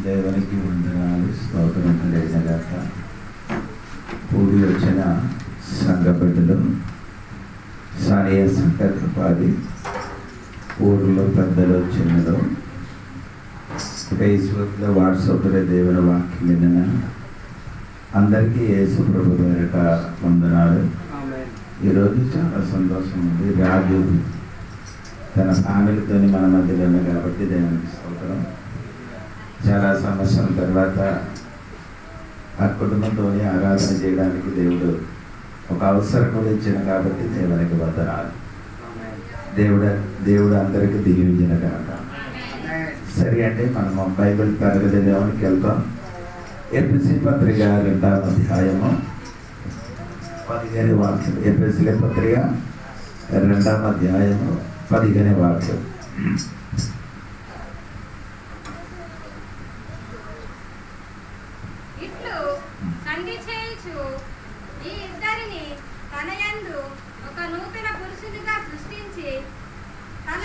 దేవునికి వందనాలు, స్తోత్రం కలిగినగాక. కూడి వచ్చిన సంఘ బిడ్డలు, సాయ సంకల్పాది ఊర్లో పెద్దలు, చిన్నలు, ఫేస్బుక్లో, వాట్సాప్లో దేవుని వాక్యం విన్న అందరికీ యేసు ప్రభు పేరిట వందనాలు. ఈరోజు చాలా సంతోషం ఉంది. రాజు తన ఫ్యామిలీతో మన మధ్యలో ఉంది కాబట్టి దేవునికి స్తోత్రం. చాలా సంవత్సరం తర్వాత ఆ కుటుంబంతో ఆరాధన చేయడానికి ఒక అవసరం కూడా ఇచ్చిన కాబట్టి దేవునికి వందనాలు. దేవుడు అందరికీ దీవించిన కనుక. సరే అంటే మనము బైబిల్ తరగతిలోనికి వెళ్తాం. ఎఫెసీ పత్రిక 2వ అధ్యాయము 15వ వాక్యం. ఎఫెసీ పత్రిక 2వ అధ్యాయము 15వ వాక్యం.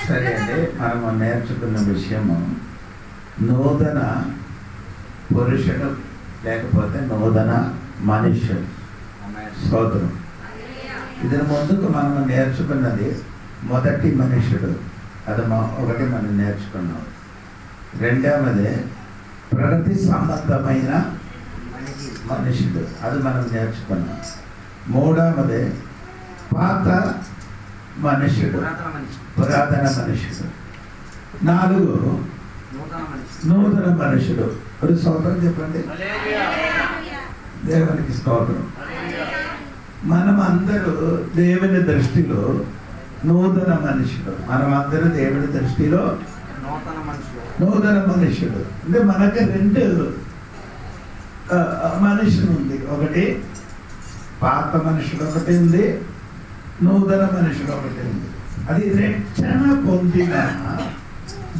సరే అండి, మనము నేర్చుకున్న విషయము నూతన పురుషుడు లేకపోతే నూతన మనుష్యుడు. స్తోత్రం. ఇద్దరు ముందుకు మనము నేర్చుకున్నది మొదటి మనుష్యుడు, అది ఒకటి మనం నేర్చుకున్నాం. రెండవది ప్రగతి సంబంధమైన మనుషుడు, అది మనం నేర్చుకున్నాం. మూడవది పాత మనుష్యుడు, పురాతన మనుష్యుడు. 4 నూతన మనుషుడు. ఒక స్తోత్రం చెప్పండి. దేవునికి స్తోత్రం. మనం అందరూ దేవుని దృష్టిలో నూతన మనుషుడు. మనం అందరూ దేవుని దృష్టిలో నూతన మనుషుడు. అంటే మనకి 2 మనుషులు ఉంది. ఒకటి పాత మనుషుడు ఒకటి ఉంది, నూతన మనుషుడు ఒకటి ఉంది. అది రక్షణ పొందిన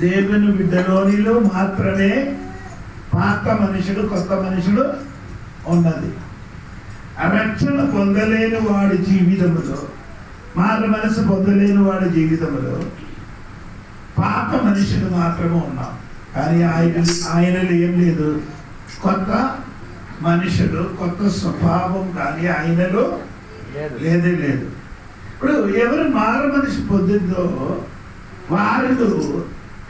దేవుని బిడ్డలోనిలో మాత్రమే పాత మనుషుడు, కొత్త మనుషుడు ఉన్నది. రక్షణ పొందలేని వాడి జీవితంలో, మారు మనసు పొందలేని వాడి జీవితంలో పాత మనుషుడు మాత్రమే ఉన్నాం. కానీ ఆయనలో ఏం లేదు, కొత్త మనుషుడు, కొత్త స్వభావం కానీ ఆయనలో లేదే లేదు. ఇప్పుడు ఎవరు మారు మనిషి పొందిందో వారిలో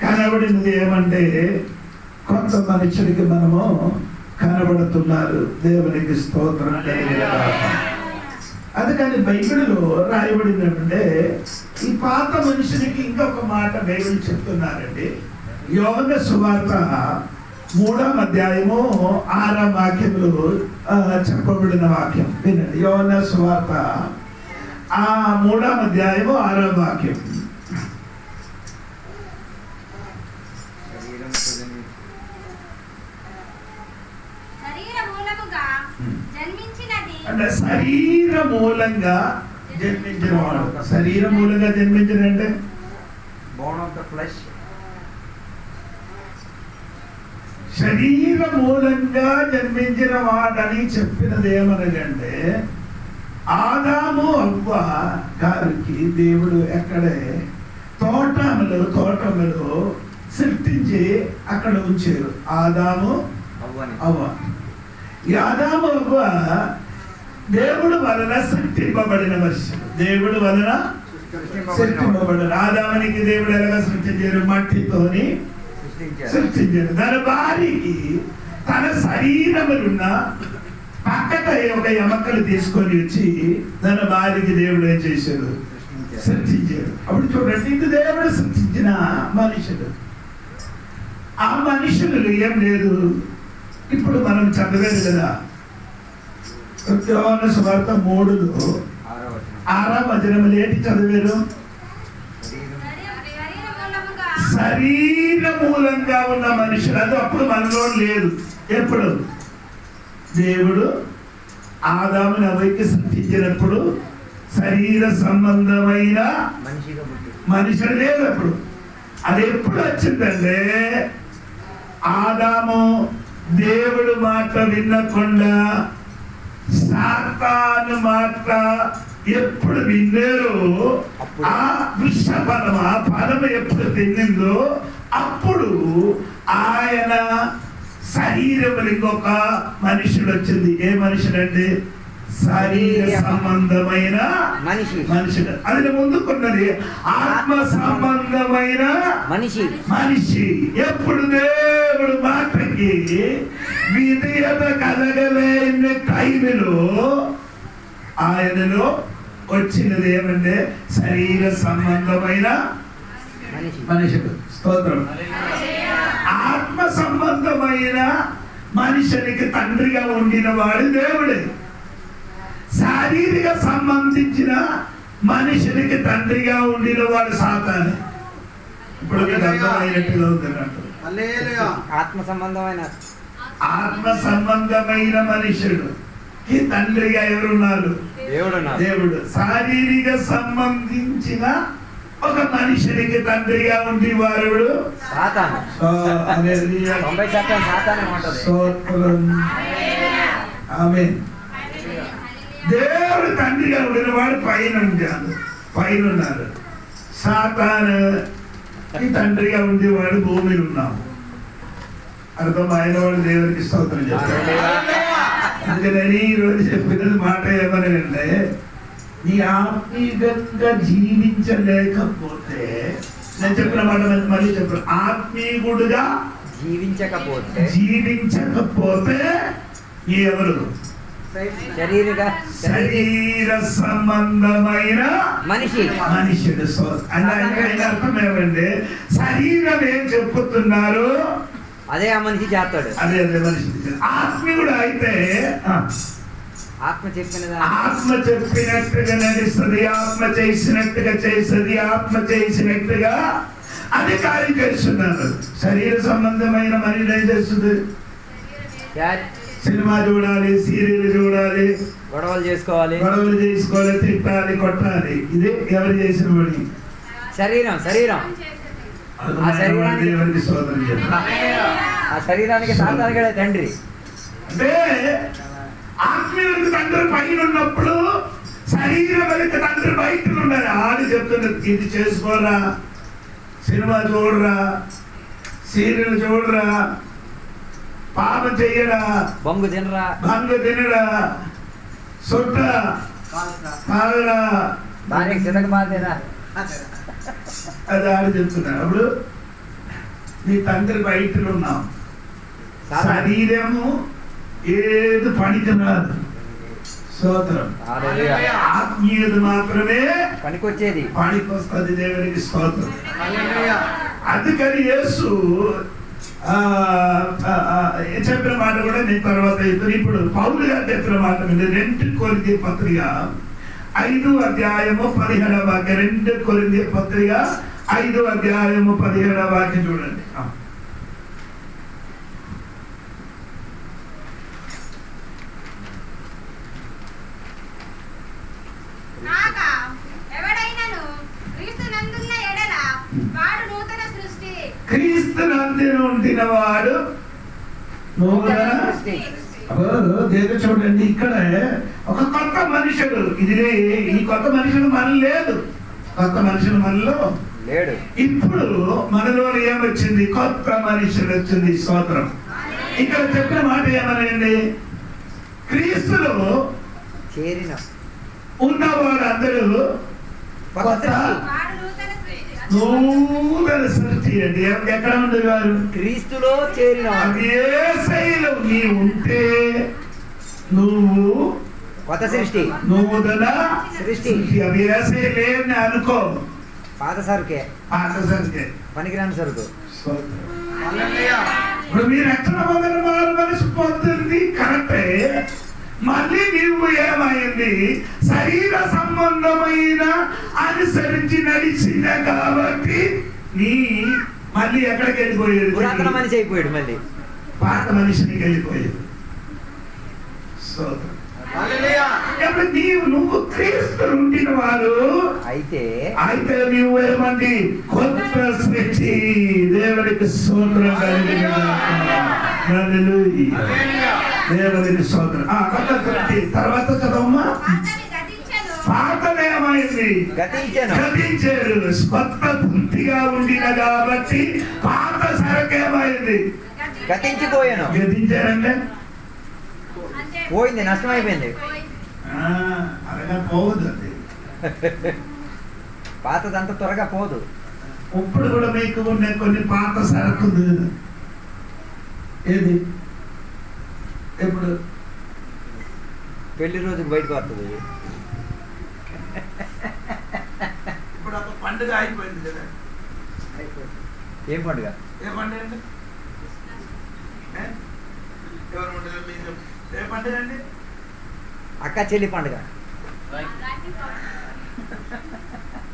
కనబడినది ఏమంటే కొత్త మనుషుడికి మనము కనబడుతున్నారు. దేవునికి స్తోత్రం. అందుకని బైబిల్లో రాయబడిందంటే ఈ పాత మనుషునికి ఇంకొక మాట బైబిల్ చెప్తున్నారండి. యోహాను సువార్త 3వ అధ్యాయము 6వ వాక్యంలో చెప్పబడిన వాక్యం వినండి. యోహాను సువార్త 3వ అధ్యాయము 6వ వాక్యం. అంటే శరీర మూలంగా జన్మించిన వాడు. శరీర మూలంగా జన్మించిన అంటే శరీర మూలంగా జన్మించిన వాడని చెప్పినది ఏమనగంటే ఆదాము అవ్వ గారికి దేవుడు ఎక్కడే తోటములో సృష్టించి అక్కడ ఉంచారు. ఆదాము అవ్వ. ఈ ఆదాము అవ్వ దేవుడు వలన సృష్టింపబడిన మనుషులు. దేవుడు వలన సృష్టింపబడిన ఆదామునికి దేవుడు ఎలాగా సృష్టించారు? మట్టితోని సృష్టించారు. తన భార్యకి తన శరీరములున్న పక్కన ఒక ఎముకలు తీసుకొని వచ్చి తన భార్యకి దేవుడు ఏం చేశాడు? సృష్టించాడు. అప్పుడు చూడండి, ఇది దేవుడు సృష్టించిన మనుషుడు. ఆ మనుషులు ఏం లేదు. ఇప్పుడు మనం చదివేది కదా యోహాను సువార్త 3లో 6వ వచనములు ఏంటి చదివారు? శరీర మూలంగా ఉన్న మనుషులు. అది అప్పుడు మనలో లేదు. ఎప్పుడు దేవుడు ఆదాముని అవ్వకి సృష్టించినప్పుడు శరీర సంబంధమైన మనుషుడు లేదు. అప్పుడు అది ఎప్పుడు వచ్చిందంటే ఆదాము దేవుడు మాట వినకుండా సాతాను మాట ఎప్పుడు విన్నారో ఆ విషఫలం, ఆ ఫలం ఎప్పుడు తిన్నిందో అప్పుడు ఆయన శరీరం ఇంకొక మనుషుడు వచ్చింది. ఏ మనుషుడండి? శరీర సంబంధమైన మనుషుడు. అది ముందుకున్నది ఆత్మ సంబంధమైన మనిషి. ఎప్పుడు దేవుడు మాటకి విధేయత కలగలేని టైంలో ఆయనలో వచ్చినది ఏమంటే శరీర సంబంధమైన మనుషుడు. స్తోత్రం. ఆత్మ సంబంధమైన మనుషునికి తండ్రిగా ఉండిన వాడు దేవుడే. శారీరక సంబంధించిన మనుషునికి తండ్రిగా ఉండిన వాడు సాతాను. ఇప్పుడు అర్థమైనట్టుగా ఉందన్నట్టు. ఆత్మ సంబంధమైన మనుషుడు ఈ తండ్రిగా ఎవరున్నారు? దేవుడు. శారీరక సంబంధించిన ఒక మనుషునికి తండ్రిగా ఉండి వారు దేవుడు తండ్రిగా ఉండిన వాడు పైన ఉన్నారు. సాతాను ఈ తండ్రిగా ఉండేవాడు భూమిలో ఉన్నాము. అర్థమైన వాడు దేవుడికి స్తోత్రం చేస్తాడు. అందుకని ఈరోజు చెప్పిన మాట ఏమనంటే, నీ ఆత్మీయంగా జీవించలేకపోతే, నేను చెప్పిన మాట మళ్ళీ చెప్పాను, ఆత్మీయుడుగా జీవించకపోతే ఎవరు? శరీర సంబంధమైన మనుషుడు. అర్థం ఏమంటే శరీరం ఏం చెప్పుతున్నారు అదే ఆ మనిషి చేస్తాడు. అదే మనిషి. ఆత్మీయుడు అయితే ఆత్మ చెప్పినట్టుగా నడుస్తుంది, ఆత్మ చేసినట్టుగా చేస్తుంది, ఆత్మ చేసినట్టుగా అది కార్యం చేస్తున్నారు. శరీర సంబంధమైన మనిషి ఏం చేస్తుంది? సినిమా చూడాలి, సీరియల్ చూడాలి, గొడవలు చేసుకోవాలి, తిట్టాలి, కొట్టాలి. ఇది ఎవరు చేసిన పని? శరీరం. దేవునికి స్తోత్రం చెప్పాలి. ఆ శరీరానికి సాతానుడే తండ్రి. అంటే ఆత్మీయులకు తండ్రి పైన ఉన్నప్పుడు శరీరానికి తండ్రి బయట ఉండాలి. ఆడి చెప్తున్నది, ఇది చేసుకోరా, సినిమా చూడరా, సీరియల్ చూడరా, పాపం చెయ్యరా, బంగు తినరా, సొట్ట తాగరా, భార్యకి చిన్నక బాధేరా, అది ఆడి చెప్తున్నాడు. అప్పుడు నీ తండ్రి బయట ఉన్నావు. శరీరము ఏది పనికిరాదు. స్తోత్రం. ఆత్మీయత మాత్రమే పనికొస్తుంది. దేవునికి స్తోత్రం. అందుకని యేసు చెప్పిన మాట కూడా నేను తర్వాత ఇప్పుడు పౌలు గారు చెప్పిన మాట మీద 2 కొరింథీ పత్రిక 5వ అధ్యాయము 17వ వాక్యం. 2 కొరింథీ పత్రిక 5వ అధ్యాయము 17వ వాక్యం చూడండి. క్రీస్తునందు ఉండిన వాడు నూతన సృష్టి. దేవుడు చూడండి, ఇక్కడ ఒక కొత్త మనుషుడు. ఈ కొత్త మనుషుడు మనలో లేదు. కొత్త మనుషుడు మనలో లేడు. ఇప్పుడు మనలో ఏమొచ్చింది? కొత్త మనుషుడు వచ్చింది. స్తోత్రం. ఇక్కడ చెప్పిన మాట ఏమనండి? క్రీస్తులో ఉన్నవాడు అందరూ కొత్త నూతన సృష్టి అండి. ఎక్కడ ఉండేవారు? క్రీస్తులో చేరిన. యేసయ్యలో నీవు ఉంటే నువ్వు కొత్త సృష్టి, నూతన సృష్టి. అవి యేసయ్య లేని అనుకో, పాత సరుకే పనికిరాని సరుకు. ఇప్పుడు మీరు ఎక్కడ మొదలు మారు మనసు పొందింది కరెక్టే. మళ్ళీ నీవు ఏమైంది? శరీర సంబంధమైన అనుసరించి నడిచిన కాబట్టి నీ మళ్ళీ ఎక్కడికి వెళ్ళిపోయేది? పురాతన మనిషి అయిపోయాడు, మళ్ళీ పాత మనిషికి వెళ్ళిపోయేది. నువ్వు క్రీస్తు ఉండిన వారు అయితే నువ్వు ఏమండి? కొత్త సృష్టి. దేవునికి స్తోత్రం. దేవునికి స్తోత్రం. కొత్త సృష్టి. తర్వాత చదవమ్మా. పాతదేమో ఏమైంది? గతించారు. కొత్త బుద్ధిగా ఉండిన కాబట్టి పాత సరుకు ఏమైంది? గతించిపోయాను. గతించారంటే పోయింది, నష్టమైపోయింది. అలాగే పోవద్దు అది. పాతదంతా త్వరగా పోదు. ఇప్పుడు కూడా మీకు ఉన్న కొన్ని పాత సరుకు ఉంది కదా, ఏది ఎప్పుడు పెళ్లి రోజుకి బయటకు వస్తుంది. ఇప్పుడు ఒక పండుగ అయిపోయింది కదా. ఏం పండుగ? ఏ పండుగ అండి? ఏ పండుగ అండి? అక్క చెల్లి పండుగ.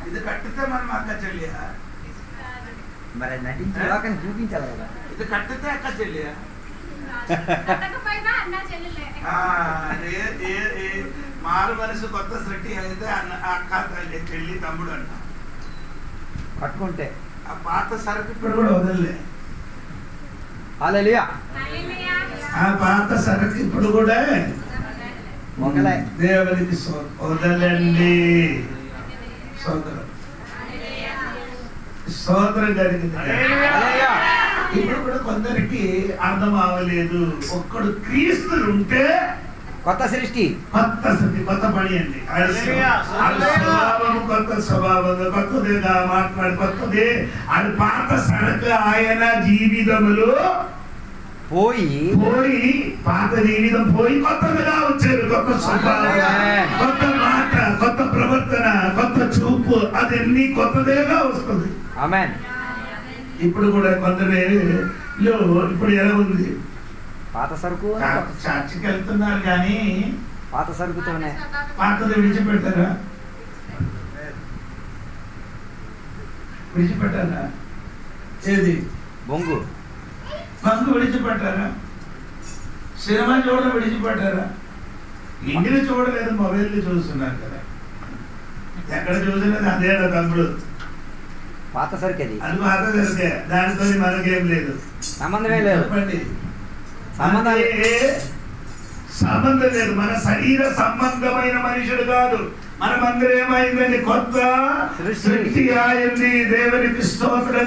ఇది కట్టితే మనం అక్క చెల్లియా? మరి నటించి చూపించాలి కదా. ఇది కట్టితే అక్క చెల్లియా? మారు మనసు కొత్త సృష్టి అయితే అక్క చెల్లి తమ్ముడు అంట. కట్టుకుంటే ఆ పాత సరుకు ఇప్పుడు కూడా వదలలే. హల్లెలూయా. ఆ పాత సరుకు ఇప్పుడు కూడా మొగలే. దేవునికి వదలండి. సోదరం సోదరం జరిగింది. ఇప్పుడు కూడా కొందరికి అర్థం అవ్వలేదు. ఒక్కడు క్రీస్తులు ఉంటే కొత్త సృష్టి, కొత్త సృష్టి, కొత్త పని అండి. స్వభావం కొత్త స్వభావం, కొత్తదిగా మాట్లాడి కొత్తది. అది పాత సరుకు ఆయన జీవితములు పోయి పాత జీవితం పోయి కొత్తగా వచ్చారు. కొత్త స్వభావం, కొత్త మాట, కొత్త ప్రవర్తన, కొత్త చూపు, అదన్నీ కొత్తదేగా వస్తుంది. ఆమేన్. ఇప్పుడు కూడా కొందరిలో ఇప్పుడు ఎలా ఉంది? పాత సరుకు చర్చికి వెళ్తున్నారు కానీ పాత సరుకుతోనే. పాతది విడిచిపెట్టారా? విడిచిపెట్టారా? ఏది? బొంగు విడిచిపెట్టారా? సినిమా చూడడం విడిచిపెట్టారా? ఇంటిని చూడలేదు, మొబైల్ చూస్తున్నారు కదా. ఎక్కడ చూసినది అదే తమ్ముడు. పాత సరుకు అది పాత సరుకే. దానితో మనకేం లేదు, సంబంధమే లేదు. చెప్పండి. సంబంధం లేదు. మన శరీర సంబంధమైన మనుషుడు కాదు. మనమందరం ఏమైందండి? కొత్త సృష్టి అయింది. దేవునికి స్తోత్రం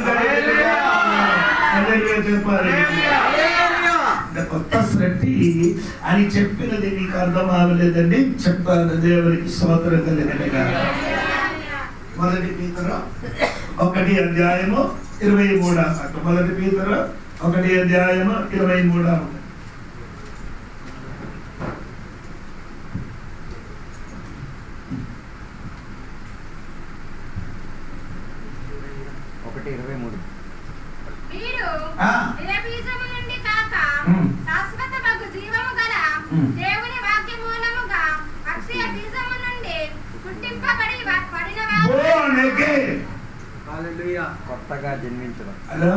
చెప్పాలి. కొత్త సృష్టి అని చెప్పినది నీకు అర్థం అవ్వలేదండి. చెప్పాలి. దేవునికి స్తోత్రం కలిగినగా. మొదటి పీతరు 1:23. మొదటి పీతరు 1:23. 1:23. మీరు ఏ బీజము నుండి కాక శాశ్వతమగు జీవము గల దేవుని వాక్య మూలముగా అక్షయ బీజము నుండి పుట్టింపబడి పడిన వారు హల్లెలూయా. కొత్తగా జన్మించడం. హలో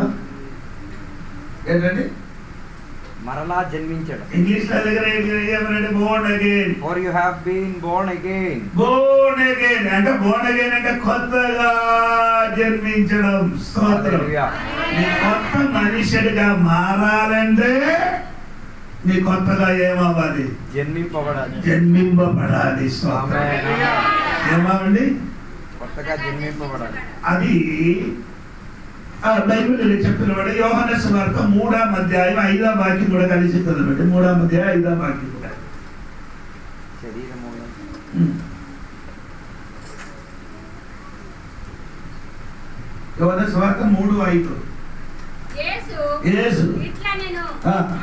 ఏంటండి? మరలా జన్మించడం. ఇంగ్లీష్ లో దగ్గర ఏమనంటే born again. For you have been born again. Born again అంటే బోర్న్ అగైన్ అంటే కొత్తగా జన్మించడం. స్తోత్రం. నీ కొత్త మనిషిగా మారాలంటే నీ కొత్తగా ఏమవ్వాలి? జన్మింపబడాలి. ఏమవ్వండి? కొత్తగా జన్మింపబడాలి. అది బైబిల్ చెప్పిన వాడు యోహాను సువార్త 3:5 కూడా కలిసి చదవండి. 3:5 కూడా. యోహాను సువార్త 3:5. యేసు ఇట్లా నేను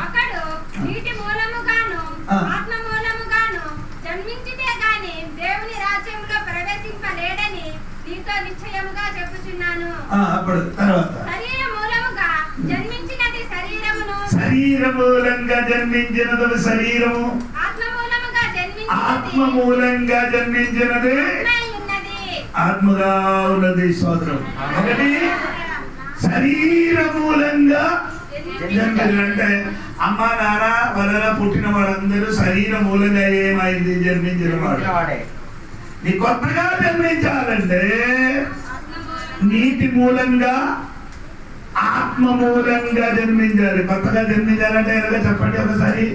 ఒకడు నీటి మూలముగాను ఆత్మ మూలముగాను జన్మించితే గాని దేవుని రాజ్యంలో ప్రవేశింపలేడని నీతో నిశ్చయముగా చెప్పుచున్నాను. అప్పుడు తర్వాత శరీర మూలముగా జన్మించినది శరీరమును, శరీర మూలంగా జన్మించినది శరీరము, ఆత్మ మూలంగా జన్మించినది ఆత్మగా ఉన్నది. సోదరం ఒకటి శరీర మూలంగా అంటే అమ్మ నాన్న వలన పుట్టిన వాళ్ళందరూ శరీర మూలంగా ఏమైంది? జన్మించిన వాడే. నీ కొత్తగా జన్మించాలంటే నీటి మూలంగా ఆత్మ మూలంగా జన్మించాలి. కొత్తగా జన్మించాలంటే ఎలాగ చెప్పండి ఒకసారి.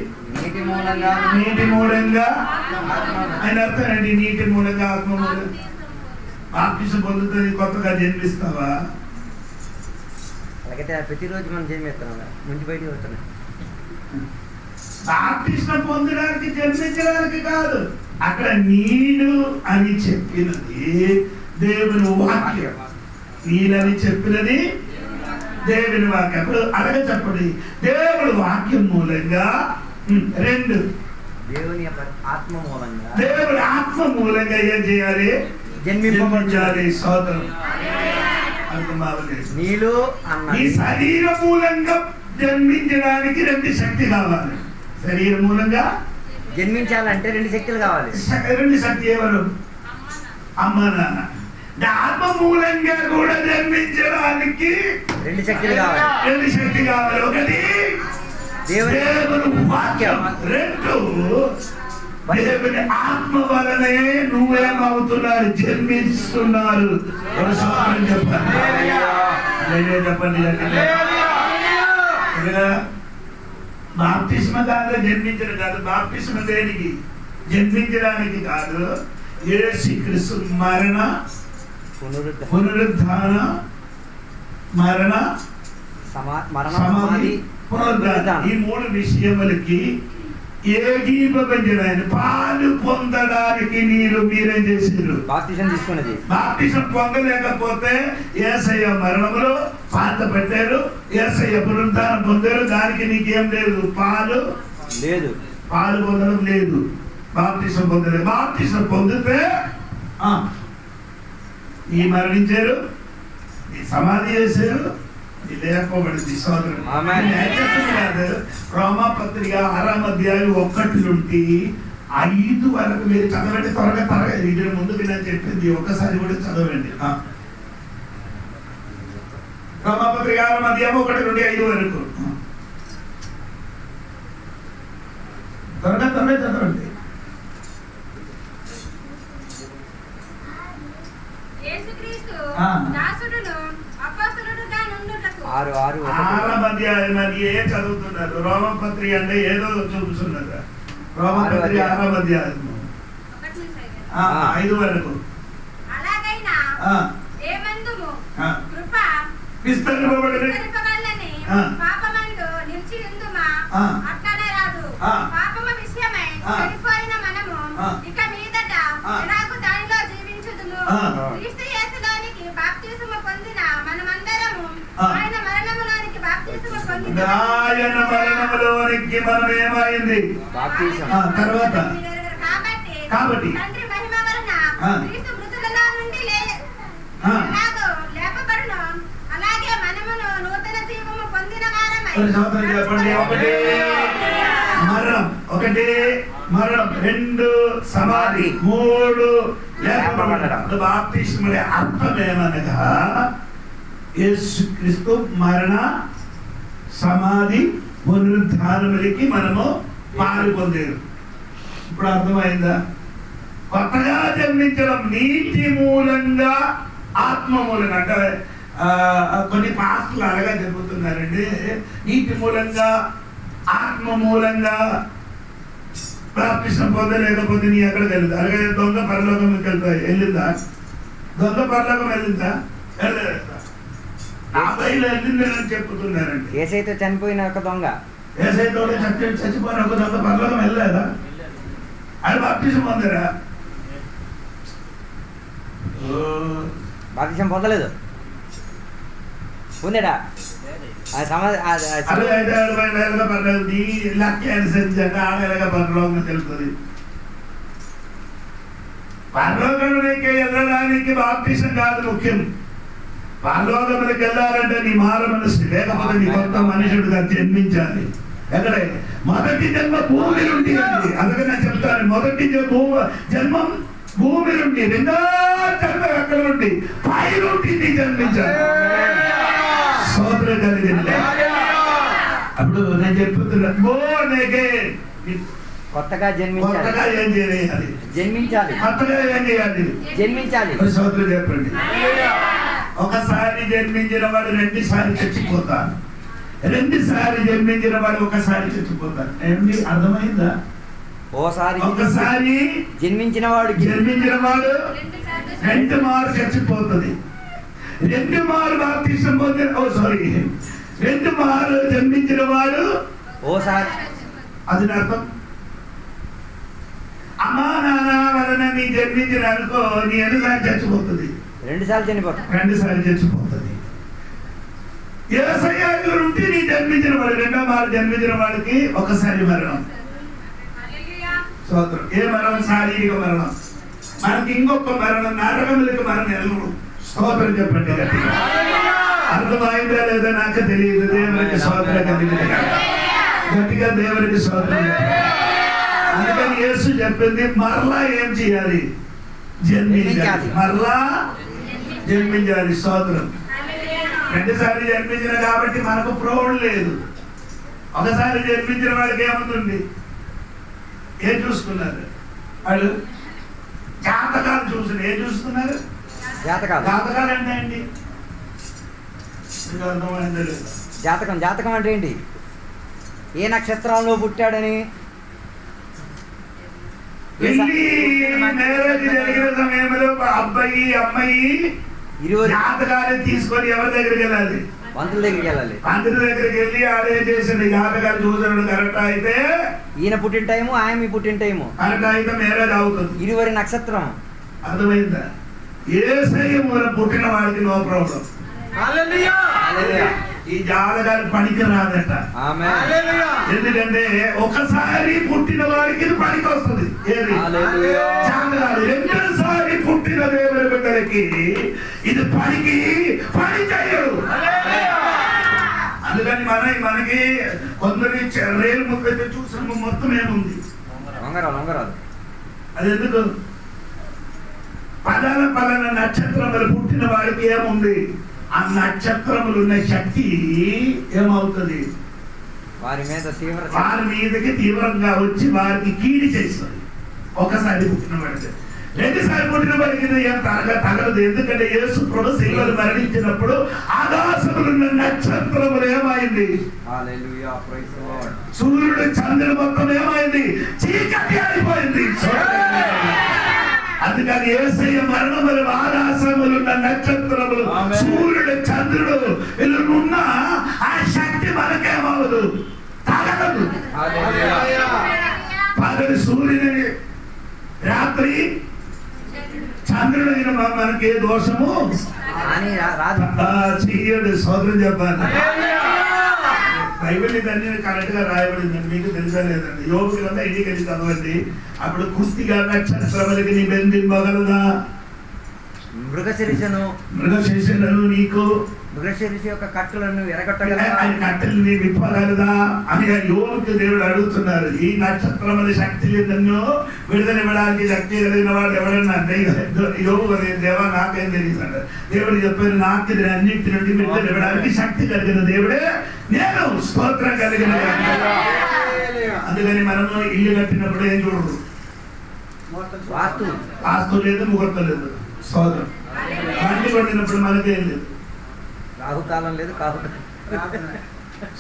నీటి మూలంగా ఆయన అర్థం అండి. నీటి మూలంగా ఆత్మ మూలంగా బాప్టిజం పొందుతుంది కొత్తగా జన్మిస్తావా? అలాగైతే ప్రతిరోజు మనం జన్మిస్తున్నాం, ముందు బయటికి వస్తున్నాం. బాప్టిజం పొందడానికి జన్మించడానికి కాదు, అక్కడ నీళ్ళు అని చెప్పినది దేవుని వాక్యం. నీళ్ళని చెప్పినది దేవుని వాక్యం. అప్పుడు అలాగే చెప్పండి, దేవుడి వాక్యం మూలంగా. రెండు, దేవుని యొక్క ఆత్మ మూలంగా. దేవుడి ఆత్మ మూలంగా ఏం చేయాలి? జన్మించాలి. స్తోత్రం. నీళ్ళు ఈ శరీర మూలంగా జన్మించడానికి రెండు శక్తి కావాలి. శరీర మూలంగా జన్మించాలంటే రెండు శక్తులు కావాలి. రెండు శక్తి ఎవరు? అమ్మ నాన్న. ఆత్మ మూలంగా కూడా జన్మించడానికి రెండు శక్తులు కావాలి. రెండు శక్తి కావాలి. ఒకటి దేవుని వాక్యం, రెండు దేవుని ఆత్మ వలనే నువ్వేమవుతున్నారు? జన్మిస్తున్నారు. చెప్పండి, చెప్పండి. బాప్తిస్మ కాదు, జన్మించడం కాదు. బాప్తిస్మ దేనికి? జన్మించడానికి కాదు. యేసుక్రీస్తు మరణ, పునరుద్ధాన, మరణ, సమాధి, పునరుద్ధానం, ఈ మూడు విషయములకి ఏకీభవించడానికి, పాలు పొందడానికి మీరేం చేశారు? బాప్తిజం తీసుకున్నది. బాప్తిజం పొందలేకపోతే యేసయ్య మరణములో పాత పెట్టారు, యేసయ్య పునరుద్ధానం పొందారు. దానికి నీకేం లేదు? పాలు లేదు, పాలు పొందడం లేదు. బాప్తిజం పొందలేదు. బాప్తిజం పొందితే ఈ మరణించారు, ఈ సమాధి చేశారు, లేపబడింది. సోదరుడు కాదు. రోమాపత్రిక 6వ అధ్యాయం 1 నుండి 5 వరకు మీరు చదవండి. త్వరగా ఇది ముందు వినని చెప్పింది, ఒక్కసారి కూడా చదవండి. రోమాపత్రిక 6వ అధ్యాయం 1 నుండి 5 వరకు త్వరగా చదవండి. చదువుతున్నారు. రోమపత్రిక అంటే ఏదో చూపుతున్నారు. రోమపత్రిక 6వ అధ్యాయం 5 వరకు ఆయన మరణములోనికి మనం ఏమైంది? తర్వాత కాబట్టి చెప్పండి. ఒకటి మరణం, రెండు సమాధి, మూడు లేపబడడం. బాప్తిస్మం అర్థం ఏమనగా యేసుక్రీస్తు మరణ, సమాధి, పునరుద్ధానములకి మనము పాలు పొందారు. ఇప్పుడు అర్థమైందా? కొత్తగా జన్మించడం నీటి మూలంగా, ఆత్మ మూలంగా. అంటే కొన్ని పాస్టులు అలాగా చెబుతున్నారండి. నీటి మూలంగా, ఆత్మ మూలంగా బాప్తిస్మం పొందలేకపోతే నీ ఎక్కడికి వెళ్తా? అలాగే దొంగ పరలోకంకి వెళ్తాయి. వెళ్ళిందా? దొంగ పరలోకం వెళ్ళిందా? వెళ్ళలేదా? వెళ్ళిందని చెప్పుతున్నారండి. ఏసైతో చనిపోయిన ఒక దొంగ, ఏసైతో చచ్చిపోయిన ఒక దొంగ పరలోకం వెళ్ళలేదా? అది బాప్తిస్మం పొందారా? బాప్తిస్మం పొందలేదు. పొందాడా? పరలోకానికి వెళ్ళడానికి బాప్తిస్మం కాదు ముఖ్యం. పరలోకములకు వెళ్ళాలంటే నీ మారు మనసు, లేకపోతే నీ కొత్త మనుషుడుగా జన్మించాలి. ఎక్కడే? మొదటి జన్మ భూమి నుండి అండి. అందుకే నేను చెప్తాను, మొదటి జన్మం భూమి నుండి, రెండో జన్మ ఎక్కడ నుండి? పై నుండి నీ జన్మించాలి. సోదరు కలిగింది. అప్పుడు నేను చెప్తున్నా, కొత్తగా జన్మించాలి. కొత్తగా ఏం చేయాలి? జన్మించాలి. కొత్తగా ఏం చేయాలి? జన్మించాలి. సోదరు చెప్పండి. ఒకసారి జన్మించిన వాడు 2 సార్లు చచ్చిపోతారు. 2 సార్లు జన్మించిన వాడు ఒకసారి చచ్చిపోతారు. ఏమి అర్థమైందా? ఒకసారి జన్మించిన వాడు రెండు మారు చచ్చిపోతుంది. రెండు మారు బాప్తిసం పొందిన రెండు మారు జన్మించిన వాడు ఓసారి. అది అర్థం. అమ్మా నాన్న వలన నీ జన్మించిన అనుకో, నీ ఎన్నిసార్లు చచ్చిపోతుంది? 2 సార్లు చనిపోతుంది. 2 సార్లు చచ్చిపోతుంది. యేసయ్య ఉంటే నీ జన్మించిన వాడు, రెండో మారు జన్మించిన వాడికి ఒకసారి మరణం. స్తోత్రం. ఏ మరణం? శారీరక మరణం. మనకి ఇంకొక మరణం, నరకములకు మరణం ఎల్లరు. స్తోత్రం చెప్పండి గట్టిగా. అర్థమైందా లేదా నాకు తెలియదు. దేవునికి స్తోత్రం కలిగింది, గట్టిగా దేవునికి స్తోత్రం. అందుకని యేసు చెప్పింది మరలా ఏం చేయాలి? జన్మించాలి. మరలా జన్మించాలి. స్తోత్రం. 2 సార్లు జన్మించిన కాబట్టి మనకు ప్రౌఢ లేదు. ఒకసారి జన్మించిన వాడికి ఏముంటుంది? ఏం చూసుకున్నారు వాళ్ళు? జాతకాలు చూసిన. ఏం చూస్తున్నారు? జాతకాలు అంటే ఏంటి? జాతకం అంటే ఏంటి? ఏ నక్షత్రంలో పుట్టాడని. మ్యారేజ్ జరిగిన సమయంలో అబ్బాయి అమ్మాయి జాతకాలు తీసుకొని ఎవరి దగ్గరికి వెళ్ళాలి? పంతుల దగ్గరికి వెళ్ళాలి. పంతుల దగ్గరికి వెళ్ళి ఆడే చేసింది. జాతకాలు చూసాడు కరెక్ట్ అయితే ఈయన పుట్టిన టైము, ఆయన పుట్టిన టైము కరెక్ట్ అయితే మ్యారేజ్ అవుతుంది. 20 నక్షత్రం. అర్థమైందా? యేసయ్య మూలం పుట్టిన వాడికి నో ప్రాబ్లం. ఈ జాతకాలు పనికి రాదట. ఎందుకంటే ఒకసారి పుట్టిన వాడికి ఇది పనికి వస్తుంది. ఏది? జాతకాలు. రెండోసారి పుట్టిన దేవుని బిడ్డలకి ఇది పని చేయడు. అందుకని మనకి కొందరి రేలు ముక్కైతే చూసిన మొత్తం ఏముంది? అది ఎందుకు? పలాన నక్షత్రములు పుట్టిన వాడికి ఏముంది? ఆ నక్షత్రములు ఉన్న శక్తి ఏమవుతుంది? వారి మీదకి తీవ్రంగా వచ్చి వారికి కీడి చేస్తుంది. ఒకసారి పుట్టిన వాడికి. 2 సార్లు పుట్టిన వాడికి ఏం తగలదు. ఎందుకంటే యేసు ప్రభు శిలువలో మరణించినప్పుడు ఆకాశములున్న నక్షత్రములు ఏమైంది? సూర్యుడు చంద్రుడు మొత్తం ఏమైంది? చీకటి అయిపోయింది. అందుకని యేసయ్య మరణములు ఆకాశములున్న నక్షత్రములు, సూర్యుడు చంద్రుడు వీళ్ళున్న ఆ శక్తి మనకేమవదు? తగలదు. పగలు సూర్యుని, రాత్రి చంద్రుడు మనకి దోషము చెయ్యడు. సోదరం చెప్పాలి. బైబిల్ ఇదన్నీ కరెక్ట్ గా రాయబడిందండి. మీకు తెలుసా లేదండి? యోగు గ్రంథం ఇంటికి వెళ్ళి చదవండి. అప్పుడు కుస్తిగా నక్షత్రములకి నీ బెందింపగలదా? మృగశిరను నీకు మృగశిరసి యొక్క కట్టలను ఎరగొట్టగలదా? కట్టెలు నీ విప్పగలదా అని యోగుకి దేవుడు అడుగుతున్నారు. ఈ నక్షత్రముల శక్తి నన్ను విడుదలివ్వడానికి శక్తి కలిగిన వాడు ఎవడన్నా అంటే యోగు దేవా నాకేం తెలియదు. దేవుడు చెప్పారు, నాకు ఇది అన్నింటి నుండి విడుదలివ్వడానికి శక్తి కలిగిన దేవుడే నేను. స్తోత్రం కలిగిన. అందుకని మనము ఇల్లు కట్టినప్పుడు ఏం చూడరు? వాస్తు లేదు, ముహూర్తం లేదు. స్తోత్రం. బండి కొట్టినప్పుడు మనకేం లేదు? రాహుకాలం లేదు,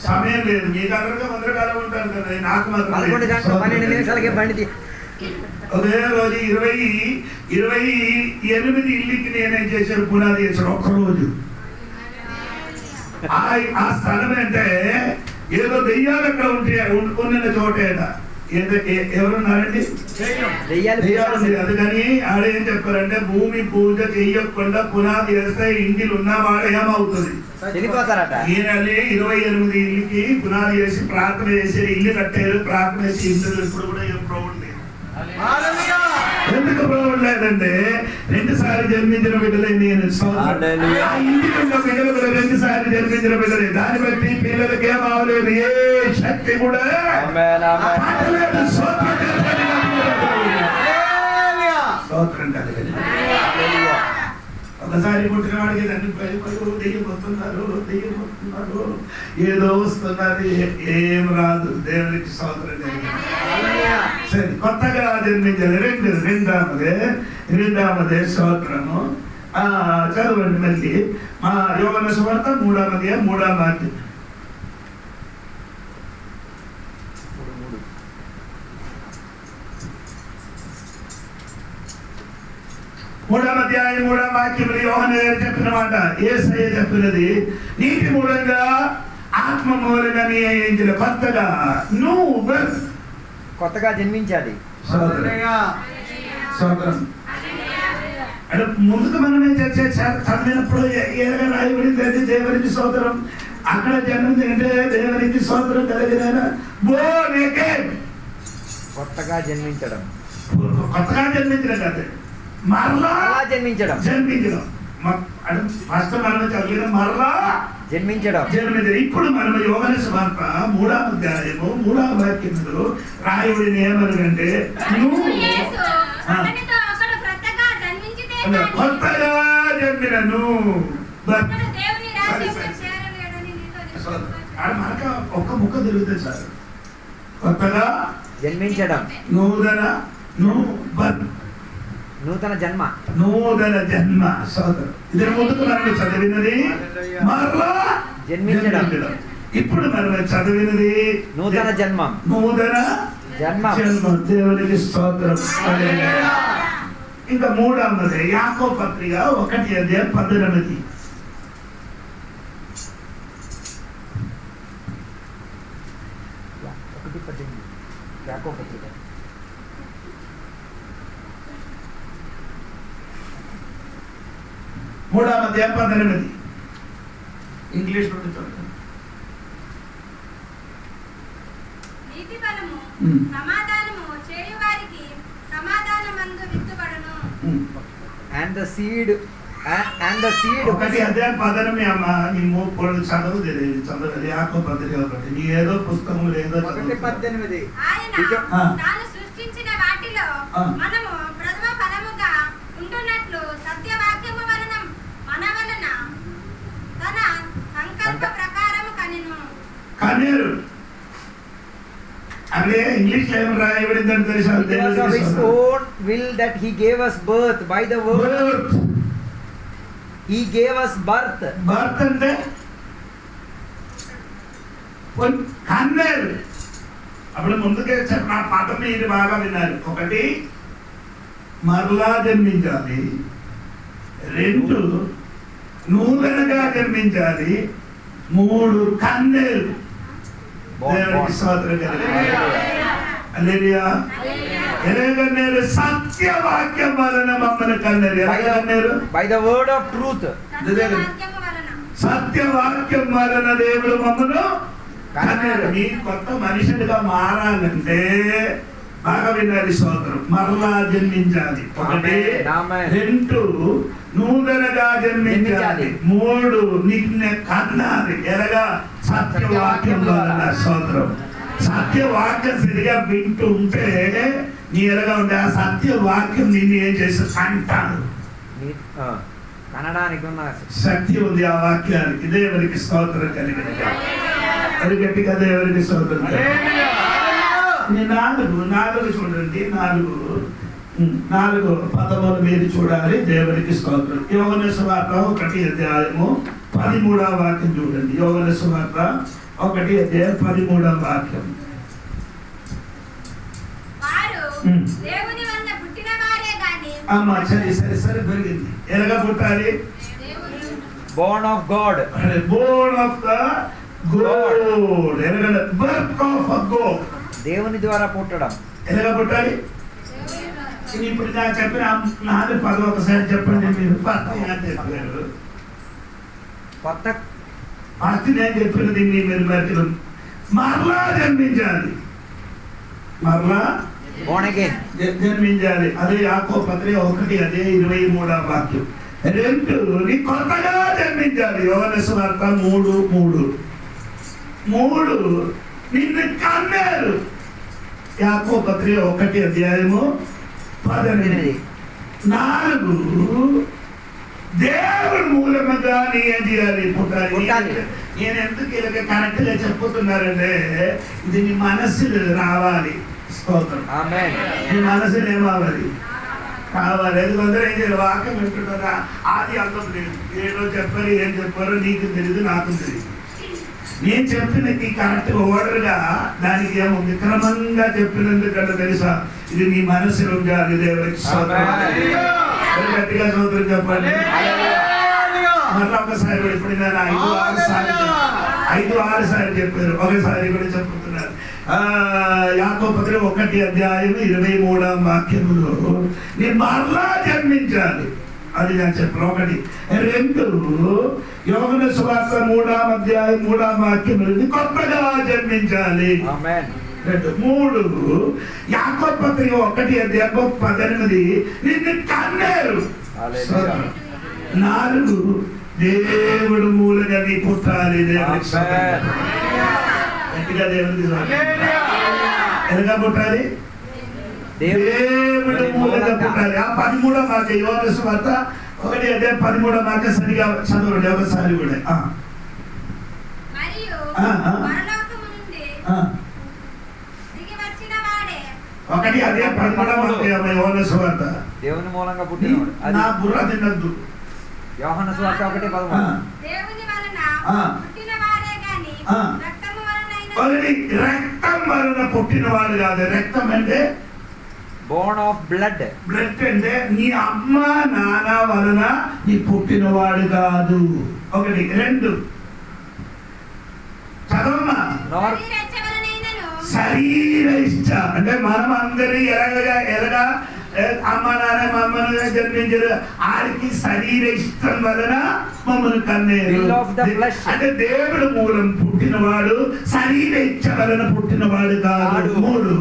సమయం లేదు. మీ దగ్గరగా మంత్రకాలం ఉంటారు కదా, నాకు మాత్రం 12 నిమిషాలకే బండి. ఒకే రోజు 28 ఇల్లుకి నేనేం చేశాను? పునాది చేశాను ఒక్కరోజు. ఆ స్థలం అంటే ఏదో దెయ్యాలు అక్కడ ఉన్న చోటేట. ఎవరున్నారండి? దెయ్యాలు. అందుకని ఆడేం చెప్పారంటే భూమి పూజ చెయ్యకుండా పునాది వేస్తే ఇంటిలు ఉన్నవాడు ఏమవుతుంది? ఈయన 28 ఇల్లుకి పునాది వేసి ప్రార్థన చేసి ఇల్లు కట్టారు. ప్రార్థన చేసి ఇంట్లో ఇప్పుడు కూడా ఏం ప్రౌఢ లేదు. ఎందుకు ప్రౌఢ లేదంటే 2 సార్లు జన్మించిన బిడ్డలే. నేను ఆ ఇంటికి ఉన్న బిడ్డలు కూడా 2 సార్లు జన్మించిన బిడ్డలే. దాన్ని బట్టి పిల్లలకి ఏం అవ్వలేదు, ఏ శక్తి కూడా పట్టలేదు. స్తోత్రం కలిగింది. ఒకసారి పుట్టిన వాడికి దెయ్యం వస్తున్నారు, ఏదో వస్తున్నారు, ఏం రాదు. దేవునికి స్తోత్రం కలిగింది. సరే, కొత్తగా జన్మించాలి. రెండవదే స్తోత్రము. చదవండి మళ్ళీ మా యోహాను సువార్త 3వ అధ్యాయం 3వ వాక్యం. 3వ అధ్యాయం 3వ వాక్యంలో యోహాను గారు చెప్పిన మాట, యేసయ్య చెప్పినది, నీటి మూలంగా ఆత్మ మూలంగా నియమించిన కొత్తగా నువ్వు కొత్తగా జన్మించాలి. సోదరం అంటే ముందుకు మనమే చదివినప్పుడు ఏదైనా రాయబడింది అది దేవునికి సోదరం. అక్కడ జన్మింది అంటే దేవునికి సోదరం కలిగిన కొత్తగా జన్మించడం. కొత్తగా జన్మించడం కాదు, మరలా జన్మించడం. ఫస్ట్ మనం చదివిన మరలా జన్మించడం. ఇప్పుడు మనం యోహాను సువార్త 3వ అధ్యాయము 3వ వాక్యంలో రాయబడిన ఏమనగంటే నువ్వు కొత్తగా జన్మినను. మనకు ఒక్క ముక్క తిరుగుతుంది సార్. కొత్తగా జన్మించడం, నూతన జన్మ, నూతన జన్మ. సోదరు ఇద్దరు ముందుకు మనం చదివినది మరలా జన్మించడం. ఇప్పుడు మనం చదివినది నూతన జన్మ. నూతన జన్మ. దేవునికి స్తోత్రం. ఇంకా 3వది యాకోబు పత్రిక 1:18. యాకోబు పత్రిక 3:18 ఇంగ్లీష్ నుండి చదువుతాను. నీతి ఫలము సమాధానము చేయువారికి సమాధానమందు విత్తుబడును. And the seed 1:18 అమ్మ నీ మూడు చదవదు యాకోబు పత్రిక 1. నీ ఏదో పుస్తకం లేదో 1:18. ఆయన తాను సృష్టించిన వాటిలో మనము ప్రథమ ఫలముగా ఉంటున్నట్లు సత్యవాక్యము వలన మన వలన తన సంకల్ప ప్రకారము కనెను. అదే ఇంగ్లీష్ లో ఏం రాయబడిందని తెలుసా? Because of his own will that he gave us birth by the word. He gave us birth. Birth అంటే కన్నేరు. అప్పుడు ముందుకే చెప్పిన పాఠం మీరు బాగా విన్నారు. 1 మరలా జన్మించాలి, 2 నూతనగా జన్మించాలి, 3 కన్నేరు. దేవునికి స్తోత్రం కన్నేరు సత్యవాక్యం వలన మమ్మల్ని కన్నేరు. By the word of truth. సత్యవాక్యం వలన దేవుడు మమ్మను కన్నేరు. నీ కొత్త మనిషిగా మారాలంటే బాగా వినాలి స్తోత్రం. మరలా జన్మించాలి, 1, 2 నూతనగా జన్మించాలి, 3 నిన్ను కన్నాలి. ఎలాగా? సత్యవాక్యం వలన. స్తోత్రం. సత్యవాక్యం సరిగా వింటూ ఉంటే నీ ఎలాగా ఉంటే ఆ సత్యవాక్యం నిన్ను ఏం చేసి అంటాడు. కనడానికి ఉన్న శక్తి ఉంది ఆ వాక్యానికి. దేవునికి స్తోత్రం కలిగిన అది గట్టిగా దేవునికి స్తోత్రం. 4 చూడండి. 4 పదములు మీరు చూడాలి. దేవునికి స్తోత్రం. యోహాను సువార్త 1:13 వాక్యం చూడండి. యోహాను సువార్త 1:13 వాక్యం. అమ్మ సరే పెరిగింది. ఎలాగా పుట్టాలి? born of God. Born of the God. ఎలాగంటే birth of God. దేవుని ద్వారా పుట్టడం. ఎలాగా పుట్టాలి? ఇప్పుడు నాకు చెప్పిన 4 పదం ఒకసారి చెప్పండి మీరు. ఫస్ట్ నేను చెప్పినది మీరు మధ్యలో మరలా జన్మించాలి, మరలా జన్మించాలి. అదే యాకోబు పత్రిక 1:23 వాక్యం. 2 నీ కొత్తగా జన్మించాలి. యోహాను సువార్త 3:3 నిన్ను కన్నారు. యాకోబు పత్రిక 1:18. 4 దేవుడు మూలముగా నీ ఏం చేయాలి? పుట్టాలి. నేను ఎందుకు ఇలా కరెక్ట్ గా చెప్పుతున్నారంటే ఇది నీ మనస్సులో రావాలి. స్తోత్రం. నీ మనసులో ఏమవ్వాలి? కావాలి. ఎందుకంటే ఏం చేయాలి? వాక్యం వింటున్నారా? ఆది అంతం లేదు. ఏదో చెప్పారు, ఏం చెప్పారో నీకు తెలియదు, నాకు తెలియదు. నేను చెప్పినది కరెక్ట్ ఓర్డర్గా దానికి ఏముంది? క్రమంగా చెప్పినందుకంటే తెలుసా ఇది నీ మనసులో ఉండాలి. దేవుడికి గట్టిగా స్తోత్రం చెప్పండి. మళ్ళీ ఒకసారి కూడా ఇప్పుడు నేను 5-6 సార్లు చెప్పారు, ఒకసారి కూడా చెప్పుతున్నారు. యాకోబు పత్రిక 1:23 వాక్యములో నేను మరలా జన్మించాలి, అది నేను చెప్పాను. 1. 2 యోహాను సువార్త 3:3 వాక్యములు కొత్తగా జన్మించాలి. 3 యాకోబు పత్రిక 1:18 నిన్ను కన్నారు. 4 దేవుడు మూలంగా నీ పుట్టాలి. గట్టిగా దేవుడికి ఎలాగా పుట్టాలి? దేవుడు మూలంగా పుట్టాలి. ఆ 13వ వాక్యం యోహాను సువార్త 1:13 వాక్యం సరిగా చదవండి ఒకసారి కూడా. ఒకటి అదే 13వ వాక్యం యోహాను సువార్త. దేవుని మూలంగా పుట్టినవాడు. నా బుర్ర తినద్దు. యోహాను సువార్త 1:13. దేవుని వలన పుట్టినవాడే గాని రక్తము వలనైన రక్తం వలన పుట్టినవాడు కాదు. రక్తం అంటే బోర్న్ ఆఫ్ బ్లడ్. బ్లడ్ అంటే నీ అమ్మ నాన్న వలన నీ పుట్టినవాడు కాదు. 1. 2 చదవమ్మా. శరీర ఇష్ట అంటే మనం అందరి ఎలాగా అమ్మ నాన్న మమ్మల్ని జన్మించారు, ఆడికి శరీర ఇష్టం వలన మమ్మల్ని కన్నేరు. అంటే దేవుడు మూలం పుట్టినవాడు, శరీర ఇచ్చ వలన పుట్టినవాడు కాదు. 3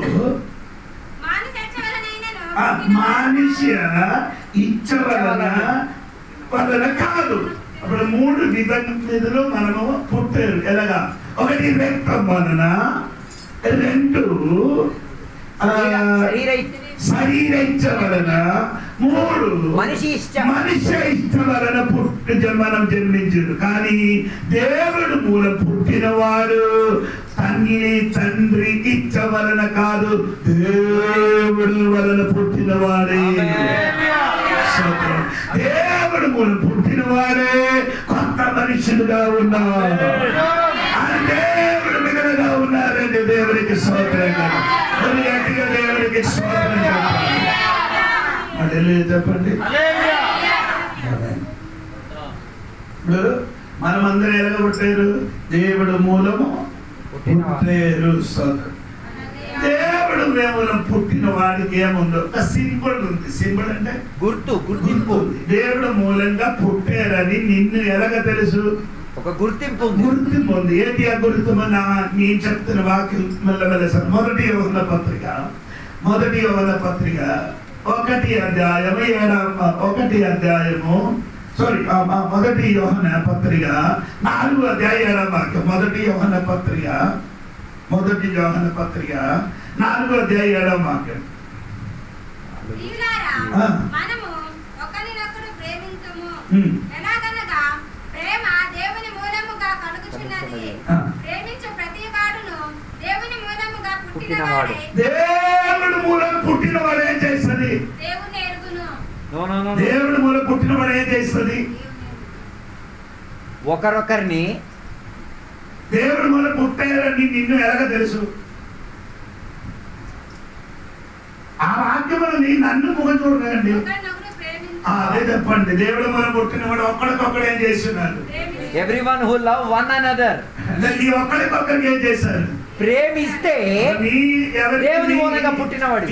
మానుష్య ఇచ్చ వలన కాదు. అప్పుడు 3 విధులు మనము పుట్టారు. ఎలాగా? 1 రక్తం వలన, 2 శరీర ఇచ్చ వలన, 3 మనిషి ఇష్ట వలన మనం జన్మించారు. కానీ దేవుడు మూలం పుట్టినవాడు తండ్రి ఇచ్చ వలన కాదు, దేవుడు వలన పుట్టినవాడే. దేవుడు మూలం పుట్టినవాడే కొత్త మనుషులుగా ఉన్నారు. దేవుడు మిగలగా ఉన్నారండి. దేవుడికి స్తోత్రం. దేవుడికి స్తోత్రం చెప్పండి. ఇప్పుడు మనం అందరూ ఎలాగ పుట్టారు? దేవుడు మూలము పుట్టారు. స్తోత్రం. దేవుడు మూలం పుట్టిన వాడికి ఏముందో ఒక సింబల్ ఉంది. సింబల్ అంటే గుర్తింపు. దేవుడు మూలంగా పుట్టారని నిన్ను ఎలాగ తెలుసు? ఒక గుర్తింపు ఉంది. ఏంటి ఆ గుర్తింపు? నేను చెప్తున్న వాక్యం మెల్లమెల్ల సార్. 1 యోహాను పత్రిక 1 అధ్యాయము 1 యోహాను పత్రిక 4:7 వాక్యం. 1 యోహాను పత్రిక 4:7 వాక్యం. మనము ఒకరినొకరు ప్రేమించుము. ఎలాగనగా ప్రేమ దేవుని మూలముగా కలుగుచున్నది. ప్రేమించు ప్రతి వాడును దేవుని మూలముగా పుట్టినవాడే. దేవుడు మూలం పుట్టినవాడు ఏం చేస్తుంది? దేవుని ఎరుగును. దేవుడు మూలం పుట్టినవాడు ఏం చేస్తుంది? ఒకరొకరిని దేవుడు మూలం పుట్టారని నిన్ను ఎలాగ తెలుసు? ఆ వాక్యములని నన్ను ముఖం చూడండి. అదే చెప్పండి. దేవుడు మనం పుట్టినవాడు ఒక్కడికొక్కడు ఏం చేస్తున్నారు? Everyone who love one another. ఈ ఒక్కడికొక్కరికి ఏం చేశారు? ప్రేమిస్తే దేవుని మూలంగా పుట్టినవాడు.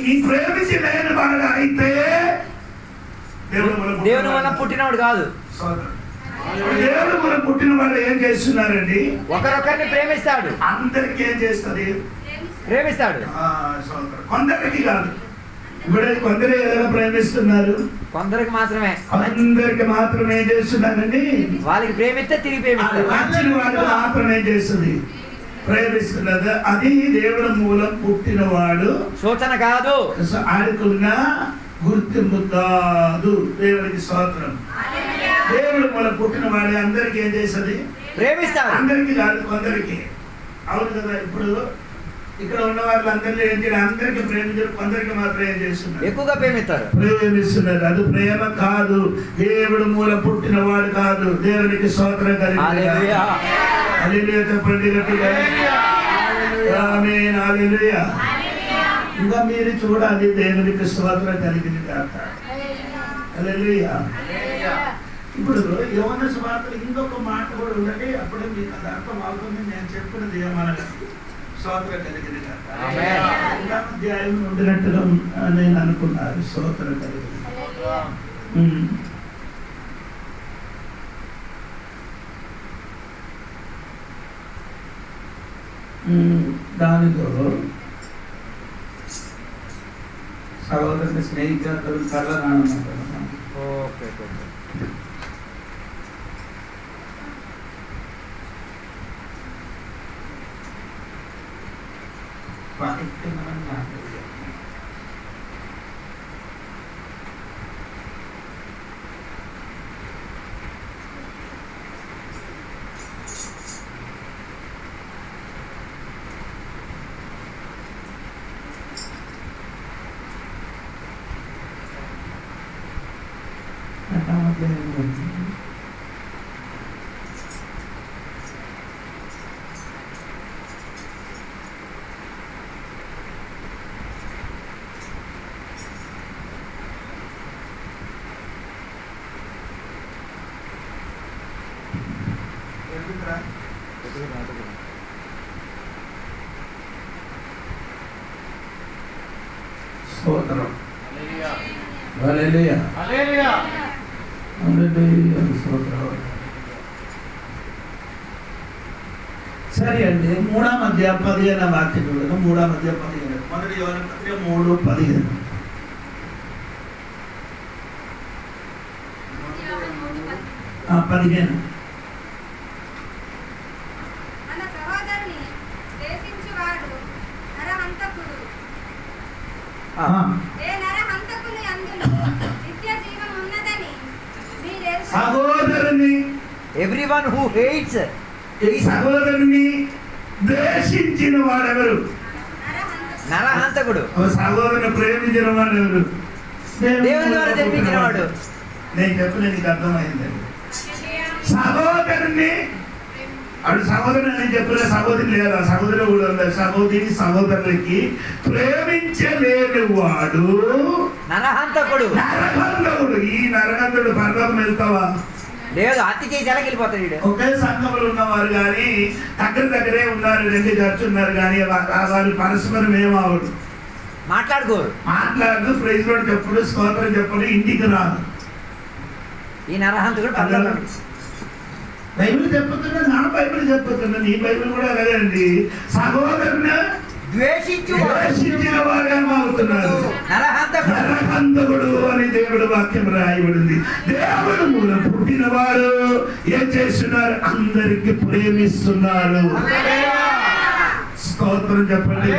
నీ ప్రేమించి లేని వాడు అయితే దేవుని మూలం పుట్టినవాడు కాదు. దేవుడు మనం పుట్టిన వాళ్ళు ఏం చేస్తున్నారండి? ఒకరొకరిని ప్రేమిస్తాడు. అందరికి ఏం చేస్తుంది? ప్రేమిస్తాడు. కొందరికి కాదు. ఇప్పుడు కొందరు ఎలా ప్రేమిస్తున్నారు? కొందరికి మాత్రమే. అందరికి మాత్రమే ఏం చేస్తున్నారండి? వాళ్ళకి ప్రేమిస్తే తిరిగి ప్రేమిస్తారు. నచ్చిన వాళ్ళకి మాత్రమే చేస్తుంది, ప్రేమిస్తున్నది. అది దేవుడు మూలం పుట్టినవాడు సూచన కాదు, ఆడుకున్న గుర్తింపు కాదు. దేవుడికి స్తోత్రం. దేవుడు మూలం పుట్టినవాడు అందరికి ఏం చేస్తుంది? ప్రేమిస్తాడు. అందరికి కాదు, కొందరికి. అవును కదా. ఇప్పుడు ఇక్కడ ఉన్న వాళ్ళందరినీ ఏం చేయాలి? అందరికి ప్రేమించారు, కొందరికి మాత్రం ఏం చేస్తున్నారు? ఎక్కువగా ప్రేమిస్తారు, ప్రేమిస్తున్నారు. అది ప్రేమ కాదు. దేవుడు మూల పుట్టినవాడు కాదు. దేవునికి స్తోత్రం కలిగి చెప్పండి. ఇంకా మీరు చూడాలి. దేవునికి స్తోత్రం కలిగింది కాక హల్లెలూయా. ఇప్పుడు యోహాను సువార్తలో ఇంకొక మాట కూడా ఉందండి, అప్పుడే మీకు అది అర్థం అవుతుంది. నేను చెప్పినది ఏమనగా స్తోత్రం కలిగిన రెండవ అధ్యాయం ఉండినట్టుగా నేను అనుకున్నాను. స్తోత్రం కలిగిన దానిలో సహోదరుని స్నేహితులు కళ్ళనాడమంటారు. స్తోత్రం. హల్లెలూయా. హల్లెలూయా. స్తోత్రం. సరే అండి, 3వ అధ్యాయం 15వ వాక్యం చూడగా 3వ అధ్యాయం 15. మొదటి యోహాను పత్రిక 3:15. మన సహోదరుని దేశించువాడు నరహంతకుడు. ఏ నరహంతకుని అందులో నిత్య జీవం ఉన్నదని మీరెరుగరు. సహోదరుని everyone who hates ఈ సహోదరుని ద్వేషించిన వాడెవరు? నరహంతకుడు. సహోదరుని ప్రేమించిన వాడెవరు? దేవుని ద్వారా జన్మించిన వాడు. నేను చెప్పిన నీకు అర్థమైందండి. సహోదరుని అడు సహోదరుని నేను చెప్పిన సహోదరి లేదా సహోదరు కూడా ఉంది. సహోదరి సహోదరులకి ప్రేమించలేని వాడు నరహంతకుడు. నరహంతకుడు. ఈ నరహంతుడు పరలోకం వెళ్తావా? లేదు, హత్య చేసి వెళ్ళిపోతాడు. ఒకే సంఘంలో ఉన్నవారు కానీ దగ్గరే ఉన్నారు, 2 చర్చ్ ఉన్నారు కానీ వారు పరస్పరం ఏమవడు, మాట్లాడు ప్రైజ్ లోడ్ చెప్పుడు, స్తోత్రం చెప్పుడు, ఇంటికి రాదు. ఈ నరహంతకుడు బైబిల్ చెప్పుతున్నా, నా బైబిల్ చెప్పుతున్నా, నీ బైబిల్ కూడా అలాగే అండి. సహోదరుని ద్వేషించిన వాడేమవుతున్నారు? నరహంతకుడు అని దేవుడు వాక్యం రాయబడింది. దేవుడు మూలం పుట్టినవాడు ఏం చేస్తున్నారు? అందరికి ప్రేమిస్తున్నారు. స్తోత్రం చెప్పండి,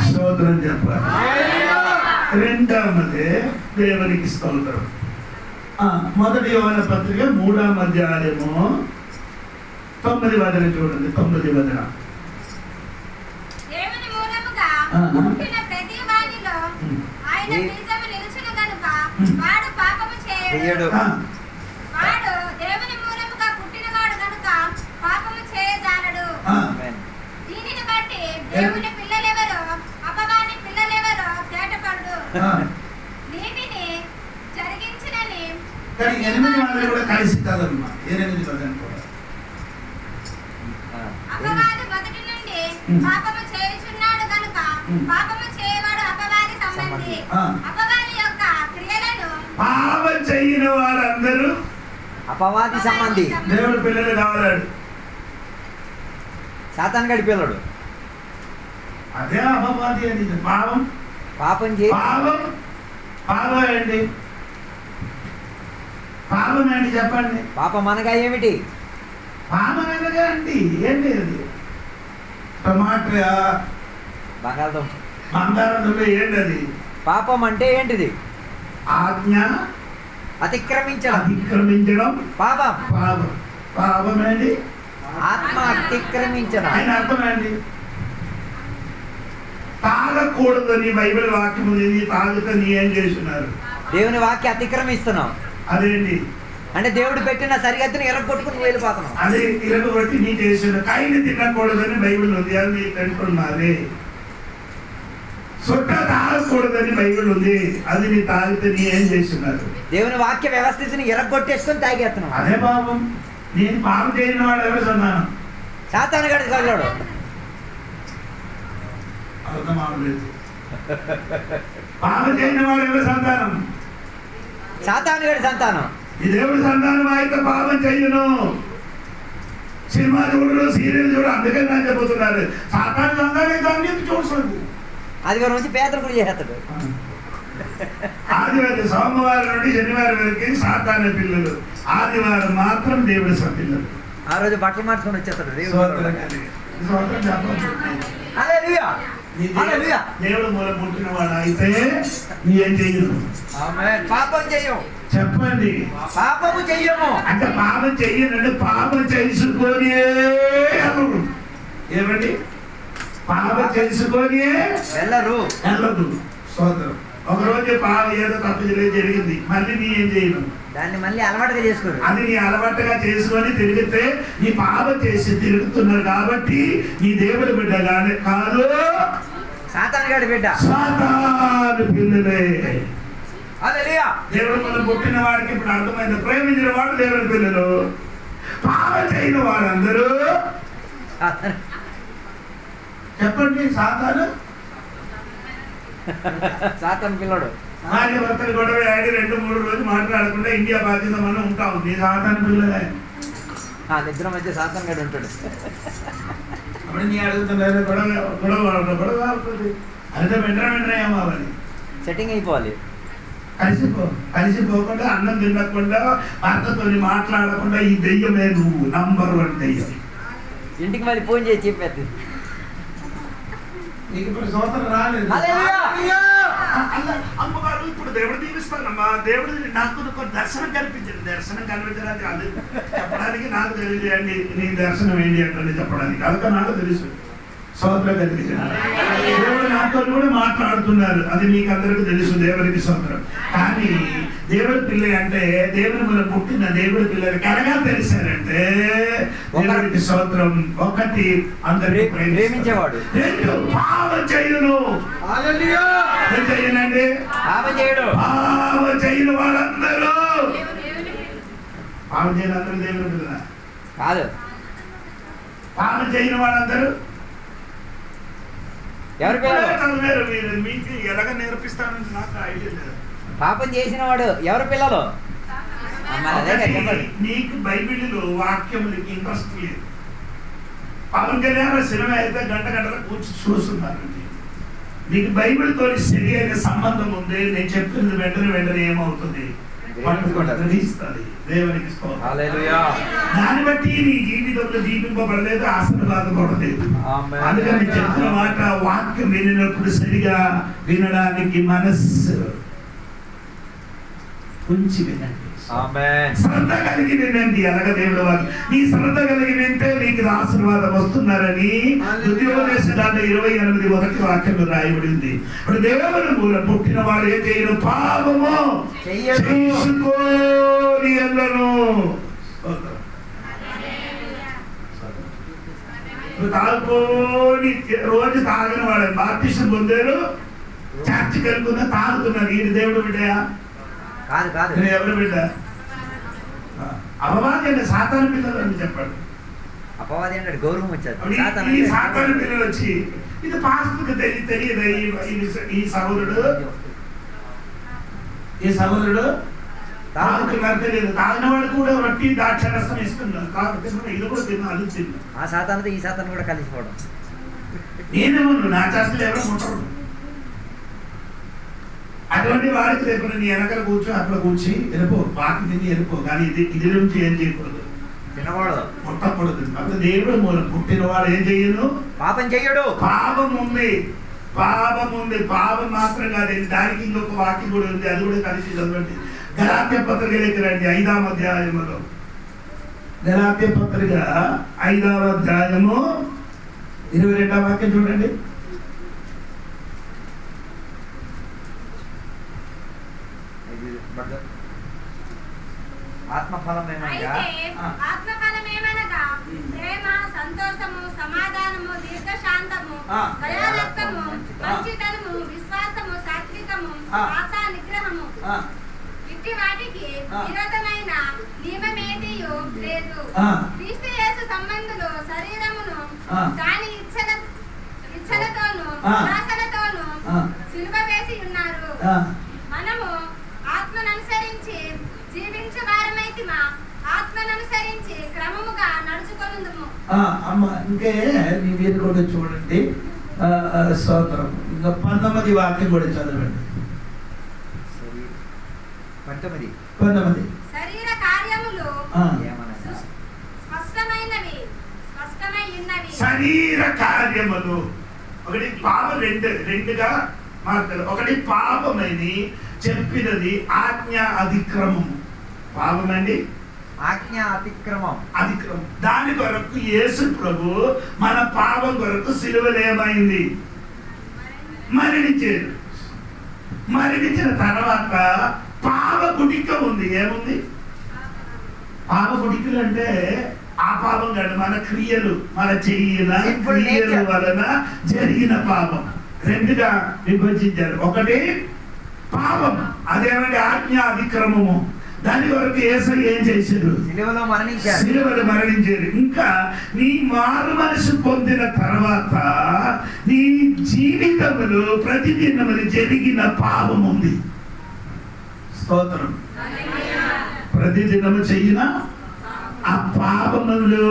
స్తోత్రం చెప్పాలి. రెండవది దేవునికి స్తోత్రం. మొదటి యోహాను పత్రిక 3వ అధ్యాయము 9వ వచనం చూడండి. 9వ వచనం. దేవుని మూలముగా పుట్టిన ప్రతి వానిలో ఆయన బీజము నిలుచును గనుక వాడు పాపము చేయడు. వాడు దేవుని మూలముగా పుట్టినవాడు గనుక పాపము చేయజాలడు. దీనిని బట్టి దేవుని పిల్లలెవరో అపవాది పిల్లలెవరో తేటపడు. నీతిని జరిగించినని కానీ 8 మంది కూడా కలిసి కదమ్మా. 8 వచనం కూడా అపవాది మొదటి నుండి పాపము చేయుచున్నాడు గనుక పాపము చేయవాడు అపవాది సంబంధి. అపవాది యొక్క క్రియలను పాపం చేయని వారందరూ అపవాది సంబంధి. దేవుడు పిల్లలు కావాలాడు, సాతాను గడి పిల్లడు. అదే అపవాది అని. పాపం ఏంటి? పాపం ఏంటి చెప్పండి. పాపం అనగా ఏమిటి? పాపం అనగా అండి ఏంటి? అది టమాటా, బంగాళదుంప ఏంటి అది? పాపం అంటే ఏంటిది? ఆజ్ఞ అతిక్రమించడం పాపం. పాపం ఏంటి? ఆత్మ అతిక్రమించడం. ఆయన అర్థమేంటి? తాగకూడదని బైబిల్ వాక్యం ఉంది. తాగుతా నీ ఏం చేస్తున్నారు? దేవుని వాక్యం అతిక్రమిస్తున్నావు. అదేంటి అంటే దేవుడు పెట్టిన సరిహద్దుని ఎరగొట్టుకుని వెళ్ళిపోతున్నావు. అదే ఇరగొట్టి నీ చేసిన కాయని తినకూడదని బైబిల్ ఉంది. అది తింటున్నది. సుట్ట తాగకూడదని బైబిల్ ఉంది. అది నీ తాగితే నీ ఏం చేస్తున్నారు? దేవుని వాక్య వ్యవస్థితిని ఎరగొట్టేసుకొని తాగేస్తున్నాం. అదే పాపం. నేను పాపం చేయని వాడు ఎవరు సంతానం? సాతాను గడి చల్లాడు. పాపం చేయని వాడు ఎవరు సంతానం? సాతాను గడి సంతానం. ఈ దేవుడి సంతానం అయితే పాపం చెయ్యను. సినిమా చూడరు, సీరియల్ చూడరు, అందుకని నాకు చెబుతున్నారు సాతాను సంతానం దాన్ని చూస్తుంది. ఆదివారం నుంచి పేదలు కూడా చేస్తాడు. ఆదివారం సోమవారం నుండి శనివారం వరకు సాతాను పిల్లలు, ఆదివారం మాత్రం దేవుడి పిల్లలు. ఆ రోజు బట్టలు మార్చుకొని వచ్చేస్తాడు దేవుడు. దేవుడు మూల పుట్టిన వాడు అయితే నీ ఏం చెయ్యను. పాపం చెయ్యం. చెప్పండి, పాపము చెయ్యము అంటే పాపం చెయ్యనండి. పాపం చేసుకొని ఏమండి, పాపం చేసుకొని వెళ్ళరు. సోదరు ఒకరోజు పాపం ఏదో తప్పు జరిగింది, మళ్ళీ నీ ఏం చేయను, దాన్ని మళ్ళీ అలవాటుగా చేసుకోరు. అది నీ అలవాటుగా చేసుకొని తిరిగితే నీ పాపం చేసి తిరుగుతున్నారు కాబట్టి నీ దేవుడి బిడ్డ కాదు, సాతాను గాడి బిడ్డ. సాతాను పిల్లలే. హల్లెలూయా. దేవుడు మనం పుట్టిన వాడికి ఇప్పుడు అర్థమైంది. ప్రేమించిన వాడు దేవుడి పిల్లలు, పాపం చేయని వారందరూ చెప్పండి సాతాను. సాతాను పిల్లడు. భార్య భర్తలు గొడవ ఆడి 2-3 రోజులు మాట్లాడకుండా ఇండియా పాకిస్తాన్ మనం ఉంటాం. నీ సాతాను పిల్లలే. నిద్ర మధ్య సాతాను గడి ఉంటాడు. అప్పుడు నీ అడుగుతున్నారు గొడవ అవుతుంది. అయితే వెంటనే ఏమవ్వాలి, సెట్టింగ్ అయిపోవాలి. కలిసిపోకుండా అన్నం తినకుండా భర్తతో మాట్లాడకుండా ఈ దెయ్యమే నువ్వు నంబర్ 1 దెయ్యం. ఇంటికి మళ్ళీ ఫోన్ చేసి చెప్పేది నీకు ఇప్పుడు సోదరు రాలేదు. అమ్మగారు ఇప్పుడు దేవుడు దీవిస్తానమ్మా, దేవుడు నాకు దర్శనం కల్పించడానికి అది చెప్పడానికి నాకు తెలియదు అండి. నీ దర్శనం ఏంటి అంటే చెప్పడానికి అదొక నాకు తెలుసు. సోదరు కలిగించిన దేవుడు నాతో కూడా మాట్లాడుతున్నారు, అది మీకు అందరికీ తెలుసు. దేవుడికి సోదరం. కానీ దేవుడి పిల్ల అంటే దేవుని మనం పుట్టిన దేవుడి పిల్లలకి ఎలాగా తెలిసారంటే దేవుడికి సోదరం. ఒకటి అందరికీ ప్రేమించేవాడు, 2 పాపం చేయను. చేయనండి, పాపం చేయడు. పాపం చేయని వాళ్ళందరూ పాపం చేయని అందరూ దేవుడి పిల్లల కాదు. పాపం చేయని వాళ్ళందరూ ఎవరి పిల్లలు? మీకు ఎలాగ నేర్పిస్తానని నాకు ఐడియా లేదు. పాపం చేసిన వాడు ఎవరి పిల్లలు? నీకు బైబిల్లో వాక్యములకి ఇంట్రెస్ట్ లేదు. పవన్ కళ్యాణ్ సినిమా అయితే గంటల కూర్చొని చూస్తున్నారండి. నీకు బైబిల్తో సరి అయిన సంబంధం ఉంది. నేను చెప్పింది వెంటనే ఏమవుతుంది, దేవునికి దాన్ని బట్టి నీ జీవితంలో దీపింపబడలేదు, ఆశీర్వాదపడలేదు. అందుకని చెప్పిన మాట వాక్యం వినినప్పుడు సరిగా వినడానికి మనస్సు ఉంచి వినండి, శ్రద్ధ కలిగి వినండి. అలాగే దేవుడు వారు నీ శ్రద్ధ కలిగి వింటే నీకు ఆశీర్వాదం వస్తున్నారని ద్వితీయోపదేశకాండ 28 వాక్యంలో రాయబడింది. ఇప్పుడు దేవుని మూల పుట్టిన వాడు ఏం చేయను, పాపము చేసుకోని ఎల్లను. తాగుకోని రోజు తాగిన వాడు బాప్టిజం పొందారు, చర్చికి వెళ్తున్నా తాగుతున్నారు. ఈ దేవుడు బిడ్డయా? కాదు. ఎవరు బిడ్డ? అపవాది అంటే సాతాను పిల్లలు అని చెప్పాడు. అపవాది అంటే గౌరవం వచ్చాడు. ఈ సాతాను పిల్లలు వచ్చి ఇది పాస్టర్కి తెలియదు. ఈ సహోదరుడు తాగుతున్నారు తెలియదు. తాగిన వాడు కూడా రొట్టి ద్రాక్షరసం ఇస్తున్నారు. ఇది కూడా తిన్నా, అది తిన్నా. ఆ సాతానుతో ఈ సాతాను కూడా కలిసిపోవడం. నేనేమన్నా నా చేస్తలు ఎవరో ఉంటారు. అటువంటి వారికి రేపు నీ వెనకాల కూర్చో, అక్కడ కూర్చి వెళ్ళిపో, బాకి తిని వెళ్ళిపో. కానీ ఇది నుంచి ఏం చేయకూడదు, తినకూడదు, ముట్టకూడదు. అంటే దేవుడు మూలం పుట్టిన వాడు ఏం చెయ్యను, పాపం చెయ్యడు. పాపం ఉంది. పాపం మాత్రం కాదు, దానికి ఇంకొక వాక్యం కూడా ఉంది, అది కూడా కలిసి చదవండి. గలాత్య పత్రికలోకి రండి, 5వ అధ్యాయములో. గలాత్య పత్రిక 5వ అధ్యాయము 22వ వాక్యం చూడండి. ఆత్మఫలమేమనగా ప్రేమ, సంతోషము, సమాధానము, దీర్ఘశాంతము, దయాలత్వము, మంచితనము, విశ్వాసము, లోకము, ఆశా నిగ్రహము, ఇట్టి వాటికి విరోధమైన నియమమేదియు లేదు. క్రీస్తు యేసు సంబంధులు శరీరమును దాని ఇచ్చలతోను ఆశలతోను సిలువ వేసి ఉన్నారు. మనము ఆత్మననుసరించి జీవించవారమైతిమా, ఆత్మననుసరించి క్రమముగా నడుచుకొనుదుము. అమ్మ ఇంకే నీ మీరు కూడా చూడండి. స్తోత్రం. ఇంకా 19 వాక్యం కూడా చదవండి. 19 శరీర కార్యములు స్పష్టమైనవి, స్పష్టమై ఉన్నవి. శరీర కార్యములు ఒకటి పాపం, రెండుగా మార్చాలి. ఒకటి పాపమని చెప్పినది ఆజ్ఞ అతిక్రమము. పాపమండి ఆజ్ఞ అతిక్రమం. దాని కొరకు యేసు ప్రభు మన పాపం కొరకు సిలువలో ఏమైంది? మరణించారు. మరణించిన తర్వాత పాప గుడిక ఉంది. ఏముంది? పాప గుడికలు అంటే ఆ పాపం కాదు, మన క్రియలు, మన క్రియల వలన జరిగిన పాపం. రెండుగా విభజించారు. ఒకటి పాపం, అదేమంటే ఆజ్ఞ అతిక్రమము. దాని వరకు యేసయ్య ఏం చేశారు? సిలువలో మరణించారు. ఇంకా నీ మారు మనసు పొందిన తర్వాత నీ జీవితంలో ప్రతిదినములు జరిగిన పాపం ఉంది. స్తోత్రం. ప్రతిదినము చెయ్యిన ఆ పాపములు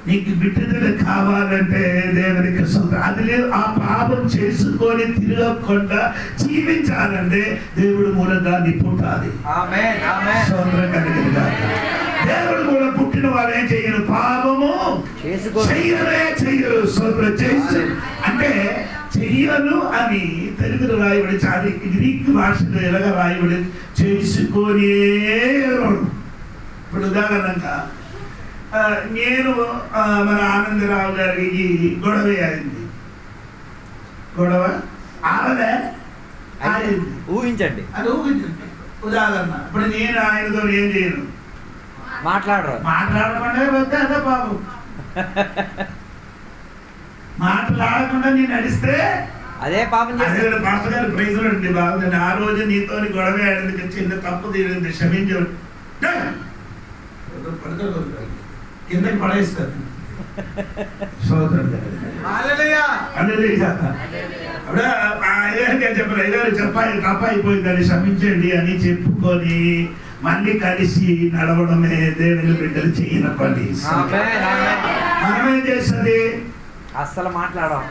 నీకు విడుదల కావాలంటే దేవునికి సొంత అది లేదు. ఆ పాపం చేసుకొని తిరగకుండా జీవించాలంటే దేవుడు మూలంగా నీ పుట్టాలి. దేవుడు మూలం పుట్టిన వారు ఏం చెయ్యరు? పాపము చెయ్యరు. సోదరు చేసి అంటే చెయ్యను అని తెలుగులో రాయబడి, చాలా గ్రీక్ భాషలో ఎలాగ రాయబడి చేసుకొని. ఇప్పుడు ఉదాహరణగా నేను మన ఆనందరావు గారికి గొడవ అయింది. గొడవ ఆడలే ఊహించండి, అది ఊహించండి. ఉదాహరణ ఇప్పుడు నేను ఆయనతో ఏం చేయను, మాట్లాడకుండా వద్ద అదే బాబు. మాట్లాడకుండా నేను నడిస్తే అదే పాపం. మాస్టర్ గారు ప్రైజులు అండి బాబు, నేను ఆ రోజు నీతో గొడవ ఆడేందుకు చిన్న తప్పు తీరింది, క్షమించు. కిందకి పడేస్తారు. చెప్పాలి తప్పైపోయిందని క్షమించండి అని చెప్పుకొని మళ్ళీ కలిసి నడవడమే దేవుని బిడ్డలు చేయన పని. మనమేం చేస్తుంది? అస్సలు మాట్లాడడం.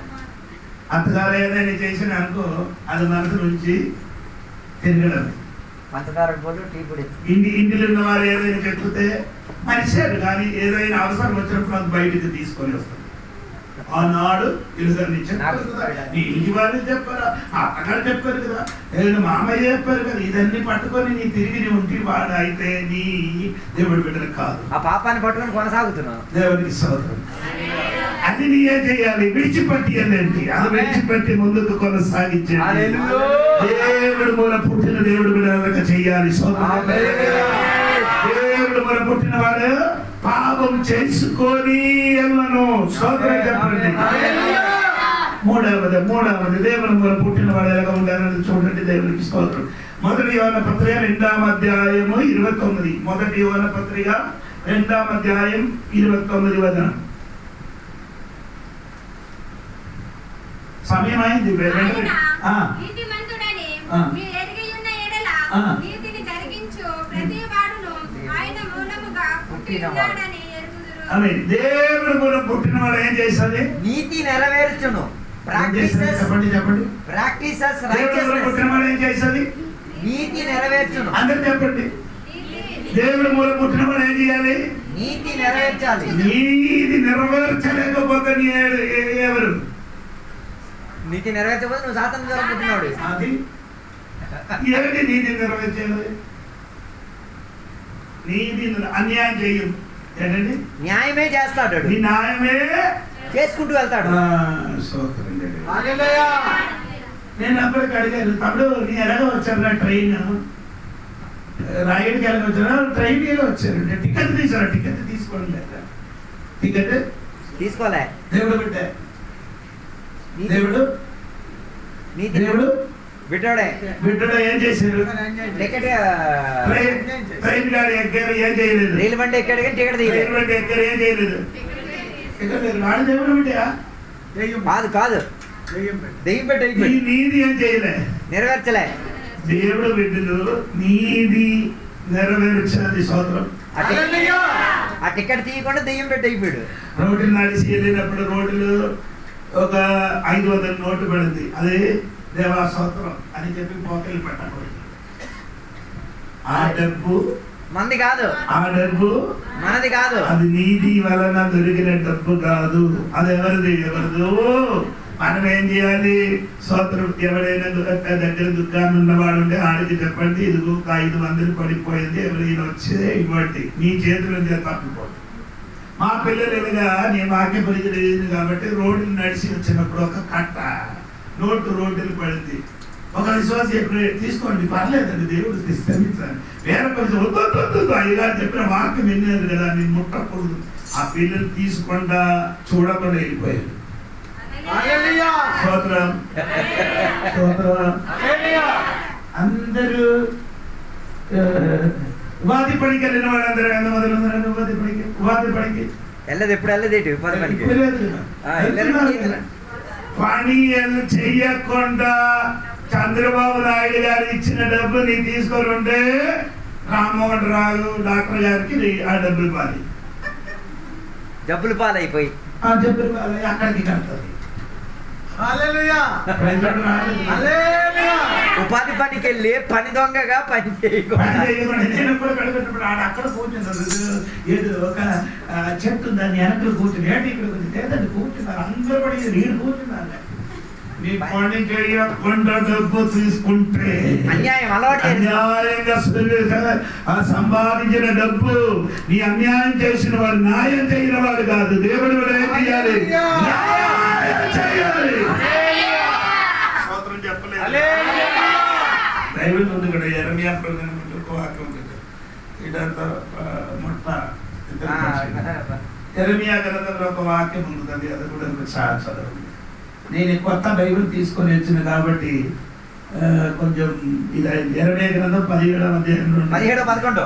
అంతగారు ఏదైనా చేసిన అనుకో, అది మనసు నుంచి తిరగడం. ఇంటిలో ఉన్న వారు ఏదైనా చెప్తే మనిషారు, కానీ ఏదైనా అవసరం వచ్చినప్పుడు నాకు బయటికి తీసుకొని వస్తాను. ఆనాడు నీ ఇంటి వాళ్ళు చెప్పారా, అత్తగారు చెప్పారు కదా, ఏదైనా మామయ్య చెప్పారు కదా, ఇదన్నీ పట్టుకొని నీ తిరిగి నీ ఉంటి వాడు అయితే నీ దేవుడి బిడ్డలకు కాదు. ఆ పాపాన్ని పట్టుకొని కొనసాగుతున్నావు. దేవుడికి స్తోత్రం. అది నీ ఏం చేయాలి? విడిచిపెట్టి అనేది, అది విడిచిపెట్టి ముందుకు కొనసాగించాలి. దేవుడు మూల పుట్టిన దేవుడు బిడ్డలకు చెయ్యాలి. దేవుడు మూల పుట్టిన వాడు పాపం చేసుకొని ఎల్లను. స్తోత్రం చెప్పండి. మూడవది దేవుని మూల పుట్టిన వాడు ఎలాగా ఉండాలని చూడండి. దేవునికి స్తోత్రం. 1 యోహాను పత్రిక 2వ అధ్యాయము 29. 1 యోహాను పత్రిక 2వ అధ్యాయం 29 వచనం. సమయం అయింది. దేవుడు మూలం పుట్టిన వాడు ఏం చేస్తుంది? నీతి నెరవేర్చును. చెప్పండి చెప్పండి. పుట్టిన వాడు ఏం చేస్తుంది? నీతి నెరవేర్చును. అందరు చెప్పండి. దేవుడు మూలం పుట్టిన వాడు ఏం చేయాలి? నీతి నెరవేర్చాలి. నీతి నెరవేర్చలేకపోతే ఎవరు? నీతి నెరవేర్చకపోతే నువ్వు సాతాను ద్వారా పుట్టినవాడు. అది ఏంటి నీతి నెరవేర్చేది? నీతి అన్యాయం చెయ్యదు. ఏంటండి? న్యాయమే చేస్తాడు. నీ న్యాయమే చేసుకుంటూ వెళ్తాడు. నేను అప్పటికి అడిగాను, తమ్ముడు నీ ఎలాగో వచ్చారు ట్రైన్, రాయడికి ఎలాగ వచ్చారా? ట్రైన్ ఎలా వచ్చారు? టికెట్ తీసారా? టికెట్ తీసుకోండి లేదా? టికెట్ తీసుకోలే. దేవుడు బిడ్డ, దేవుడు బిడ్డోడే బిడ్డలో ఏం చేశారు? టికెట్ ట్రైన్ గాడి ఎక్కారు, ఏం చేయలేదు. రైలు బండి ఎక్కాడు కానీ టికెట్ తీయలేదు. రైలు బండి ఎక్కారు, ఏం చేయలేదు. వాడు దేవుడు బిడ్డయా? కాదు కాదు, దెయ్యం పెట్టి నీ నీది ఏం చేయలే, నెరవేర్చలే. దేవుడు బిడ్డలు నీది నెరవేర్చాలి. సోదరం, ఆ టికెట్ తీయకుండా దెయ్యం పెట్టి అయిపోయాడు. రోడ్లు నడిచి వెళ్ళినప్పుడు రోడ్లు ఒక 500 నోటు పడింది. అదే దేవా సోదరం అని చెప్పి పోకలు పెట్టకూడదు. ఆ డబ్బు మంది కాదు, ఆ డబ్బు మనది కాదు, అది నీది వలన దొరికిన డబ్బు కాదు. అది ఎవరిది? ఎవరిదో. మనం ఏం చేయాలి? సోదరం, ఎవరైనా దగ్గర దుకాణం ఉన్నవాడు ఉంటే ఆడికి చెప్పండి, ఇదిగో 500 పడిపోయింది, ఎవరైనా వచ్చే ఇవ్వండి. నీ చేతుల నుంచి తప్పిపోదు. మా పిల్లలు ఎదుగా నేను వాక్య పరిచయం కాబట్టి రోడ్లు నడిచి వచ్చినప్పుడు ఒక కట్ట నోటు రోడ్డులు పడింది. ఒక విశ్వాసం ఎప్పుడు తీసుకోండి, పర్లేదండి, దేవుడు క్షమించాలి. వేరే పరిస్థితి వద్దు అయ్యగారు చెప్పిన వాక్యం వినేది కదా, నేను ముట్టకూడదు. ఆ పిల్లలు తీసుకుండా చూడకుండా వెళ్ళిపోయారు. స్తోత్రం, స్తోత్రం. అందరూ ఉపాధి పనికి వెళ్ళిన వాళ్ళందరూ ఎంతమంది ఉన్నారు? ఉపాధి పనికి వెళ్ళదు. ఎప్పుడు వెళ్ళదేటి ఉపాధి పనికి? పని చెయ్యకుండా చంద్రబాబు నాయుడు గారు ఇచ్చిన డబ్బు నీ తీసుకొని ఉంటే రామ్మోహన్ రావు డాక్టర్ గారికి ఆ డబ్బులు పాలి, డబ్బులు పాలైపోయి ఆ డబ్బులు పాలి అక్కడికి కడతారు. ఉపాధి పనికి వెళ్ళి పని దొంగగా పని చేయకుండా నేను కూడా కడుగుతున్నప్పుడు ఆడ అక్కడ కూర్చున్నారు. ఏదో ఒక చెట్టు దాన్ని వెనకలు కూర్చుని ఏంటి ఇక్కడ లేదండి కూర్చున్నారు. అందరూ పడి నీరు కూర్చున్నారు. నీ పని చేయకుండా డబ్బు తీసుకుంటే అన్యాయం అలవాటు. అన్యాయంగా సంపాదించిన డబ్బు నీ అన్యాయం చేసిన వాడు న్యాయం చేయని వాడు కాదు. దేవుడు ఏం చేయాలి? చేయాలి. బైబిల్ ఉంది కదా, యెరెమయా ప్రవచనం ఒక వాక్యం ఉంది. ఇదంతా మొట్ట యెరెమయా గ్రంథంలో ఒక వాక్యం ఉంటుంది, అది కూడా చాలా చదవండి. నేను కొత్త బైబిల్ తీసుకొని వచ్చిన కాబట్టి కొంచెం ఇది యెరెమయా గ్రంథం 17వ అధ్యాయం 17-11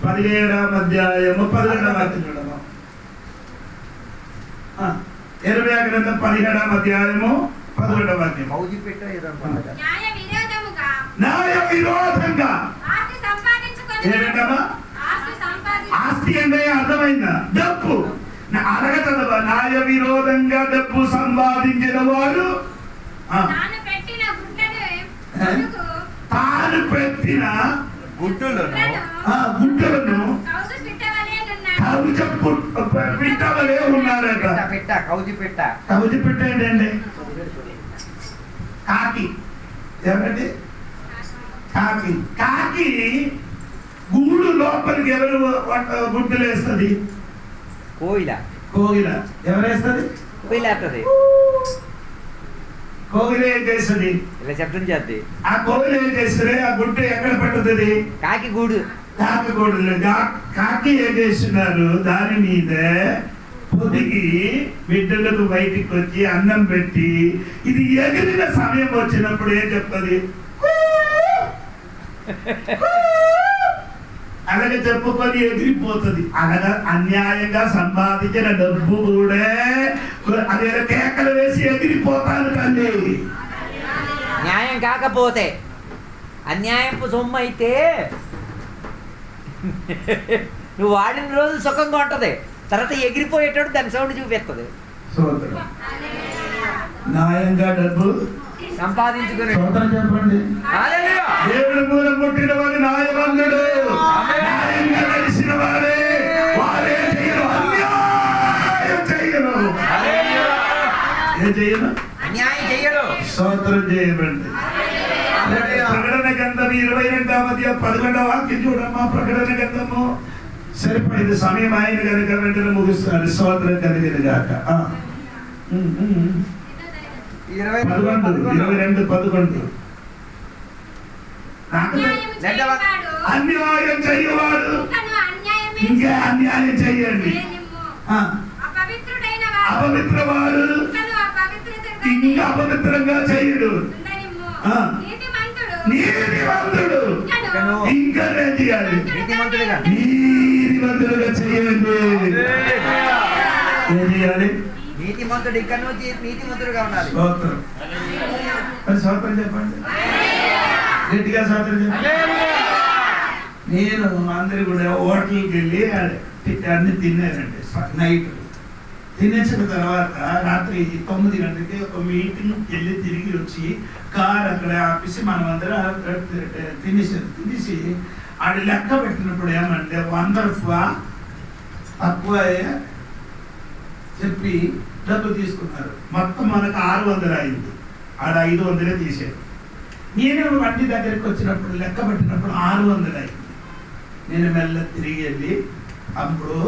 17వ అధ్యాయము 11వ వాక్యం. యెరెమయా గ్రంథం 17వ అధ్యాయము 11వ వాక్యం. న్యాయ విరోధంగా ఆస్తి అంటే అర్థమైందా? డబ్బు. అడగటదవా? న్యాయ విరోధంగా డబ్బు సంపాదించిన వాడు తాను పెట్టిన గుడ్డలను పిట్టవలే ఉన్నారట. కౌజి పెట్ట. కౌజి పెట్ట ఏంటండి? కాకి. ఎవరండి? కాకి. కాకి గూడు లోపలికి ఎవరు గుడ్డలు వేస్తుంది? కోయిల. కోయిల. ఎవరేస్తుంది? కోయిల వేస్తుంది. కోయిల ఏం చేస్తుంది? ఇలా శబ్దం చేద్ది. ఆ కోయిల ఏం చేస్తుంది? ఆ గుడ్డ ఎక్కడ పట్టుతుంది? కాకి గూడు. కాకి గూడు. కాకి ఏం చేస్తున్నారు? దాని మీద పొదిగి బిడ్డలకు బయటికి వచ్చి అన్నం పెట్టి ఇది ఎగిరిన సమయం వచ్చినప్పుడు ఏం చెప్తుంది? అలాగే చెప్పుకొని ఎగిరిపోతుంది. అనగా అన్యాయంగా సంపాదించిన డబ్బు కూడా అదే కేకలు వేసి ఎగిరిపోతాను తల్లి. న్యాయం కాకపోతే అన్యాయపు సొమ్ము అయితే నువ్వు వాడిన రోజు సుఖంగా ఉంటది, తర్వాత ఎగిరిపోయేటప్పుడు దాని సౌండ్ చూపిస్తుంది. న్యాయంగా డబ్బు సంపాదించుకుని చెప్పండి. దేవుడు మూలం పుట్టిన వాడు న్యాయవంతుడు. న్యాయంగా నడిచిన వాడే వారే చేయరు, అన్యాయం చేయరు. ఏం చేయను? అన్యాయం చేయడు. స్తోత్రం చేయబండి. ప్రకటన గ్రంథం 22వ అధ్యాయం 11వ వాక్యం చూడమ్మా. ప్రకటన గ్రంథము సరిపోయింది, సమయం ఆయన కనుక వెంటనే ముగిస్తున్నారు. స్తోత్రం కలిగింది గాక. 22:11 అన్యాయం చెయ్యవాడు ఇంకా అన్యాయం చెయ్యండి. అపవిత్రవాడు ఇంకా అపవిత్రంగా చెయ్యడు. నీతిమంతుడు ఇంకా ఏం చేయాలి? నీతిమంతుడిగా నీతిమంతుడుగా చేయండి. ఏం చేయాలి? నీతిమంతుడు ఇంకా నీతిమంతుడుగా ఉండాలి. స్తోత్రం. మరి స్తోత్రం చెప్పండి, గట్టిగా స్తోత్రం చెప్పండి. నేను అందరు కూడా హోటల్కి వెళ్ళి అన్ని తిన్నానండి. నైట్ తినేసిన తర్వాత రాత్రి 9 గంటలకి ఒక మీటింగ్ వెళ్ళి తిరిగి వచ్చి కార్ అక్కడ ఆపేసి మనం అందరం తినేసి ఆడ లెక్క పెట్టినప్పుడు ఏమంటే 100 రూపాయ తక్కువ చెప్పి డబ్బులు తీసుకున్నారు. మొత్తం మనకు 600 అయింది. ఆడ 500 తీసారు. నేను వడ్డీ దగ్గరికి వచ్చినప్పుడు లెక్క పెట్టినప్పుడు 600 అయింది. నేను మెల్ల తిరిగి వెళ్ళి అప్పుడు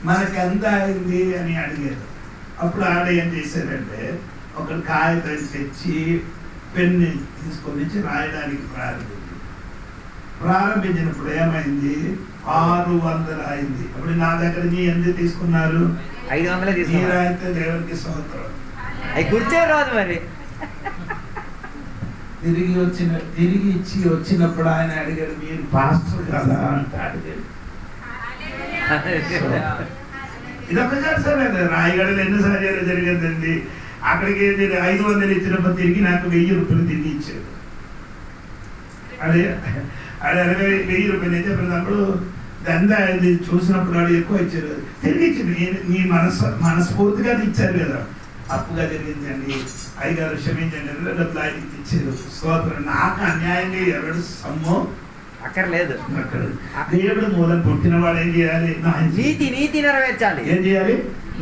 మనకి ఎంత అయింది అని అడిగారు. అప్పుడు ఆడ ఏం చేశారంటే ఒక కాగితం తెచ్చి పెన్ను తీసుకొని రాయడానికి ప్రారంభించినప్పుడు ఏమైంది? 600 అయింది. అప్పుడు నా దగ్గర నీ ఎందుకు తీసుకున్నారు? 500 తీసుకున్నారు. మీరైతే దేవునికి స్తోత్రం. అవి గుర్తే రాదు మరి. తిరిగి ఇచ్చి వచ్చినప్పుడు ఆయన అడిగారు, మీరు పాస్టర్ కదా అంటే అడిగారు. ఇదొక్కసారి సార్ రాయగడలు ఎన్నిసార్లు జరిగిందండి. అక్కడికి 500 ఇచ్చినప్పుడు తిరిగి నాకు 1000 రూపాయలు తిరిగి ఇచ్చారు. అదే 1000 రూపాయలు అయితే అప్పుడు దందా అయింది. చూసినప్పుడు వాడు ఎక్కువ ఇచ్చారు, తిరిగి ఇచ్చింది. నీ మనస్ఫూర్తిగా ఇచ్చారు కదా, అప్పుగా జరిగిందండి, అయ్యగారు క్షమించండి, డబ్బులు ఆయనకి ఇచ్చారు. స్తోత్రం. నాకు అన్యాయంగా ఎవరు సమ్మో అక్కర్లేదు. దేవుడు మూలం పుట్టిన వాడు ఏం చేయాలి? నీతి నెరవేర్చాలి. ఏం చేయాలి?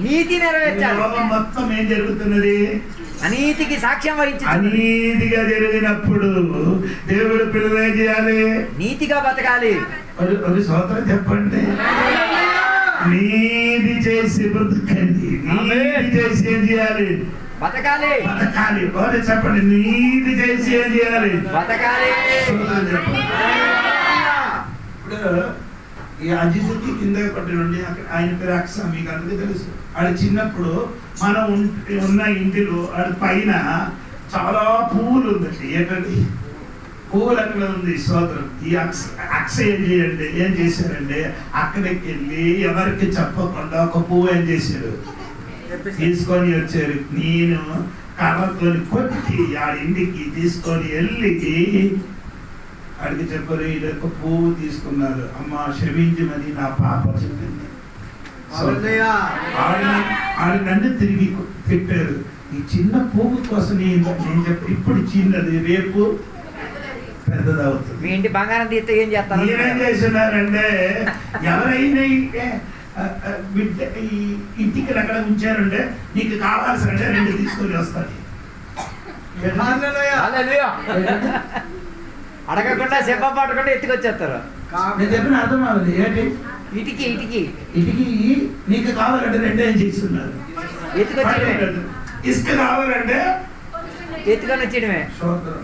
నీతి నెరవేర్చాలి. మొత్తం ఏం జరుగుతున్నది? అనీతికి సాక్ష్యం వహించి అనీతిగా జరిగినప్పుడు దేవుడు పిల్లలు ఏం చేయాలి? నీతిగా బతకాలి. ఒక స్తోత్రం చెప్పండి. నీతి చేసి బ్రతకండి. నీతి చేసి ఏం చేయాలి? బతకాలి. బతకాలి. చెప్పండి, నీతి చేసి ఏం చేయాలి? బతకాలి. ఇప్పుడు ఈ అజిత్కి కింద కొట్టి నుండి ఆయన పేరు అక్స, మీకు అందరికీ తెలుసు. ఆడ చిన్నప్పుడు మనం ఉన్న ఇంటిలో ఆడ పైన చాలా పువ్వులు ఉందండి. ఏంటండి? పువ్వులు అక్కడ ఉంది. స్తోత్రం. ఈ అక్స ఏం చేశారంటే అక్కడికి వెళ్ళి ఎవరికి చెప్పకుండా ఒక పువ్వు ఏం చేశారు? తీసుకొని వచ్చారు. నేను కర్రతో కొట్టి ఆ ఇంటికి తీసుకొని వెళ్ళి అడిగి చెప్పారు, ఇదొక పువ్వు తీసుకున్నారు, అమ్మ క్షమించమని నా పాప చెప్పింది. ఆవిడ నన్ను తిరిగి తిప్పారు. ఈ చిన్న పువ్వు కోసం నేను చెప్పి ఇప్పుడు చిన్నది రేపు పెద్దదవుతుంది. మీ ఇంటి బంగారం తీస్తే ఏం చేస్తారు? మీరేం చేస్తున్నారంటే ఎవరైనా ఇంటికి అక్కడ ఉంచారంటే నీకు కావాల్సింటే 2 తీసుకొని వస్తాను. అడగకుండా చెప్ప పట్టకుండా ఎత్తుకొచ్చేస్తారు. నేను చెప్పిన అర్థం అవ్వదు. ఏంటి? ఇటికి నీకు కావాలంటే 2 ఏం చేస్తున్నారు? ఎత్తుకొచ్చేయడమే. ఇసుక కావాలంటే ఎత్తుకొని వచ్చేయడమే. స్తోత్రం.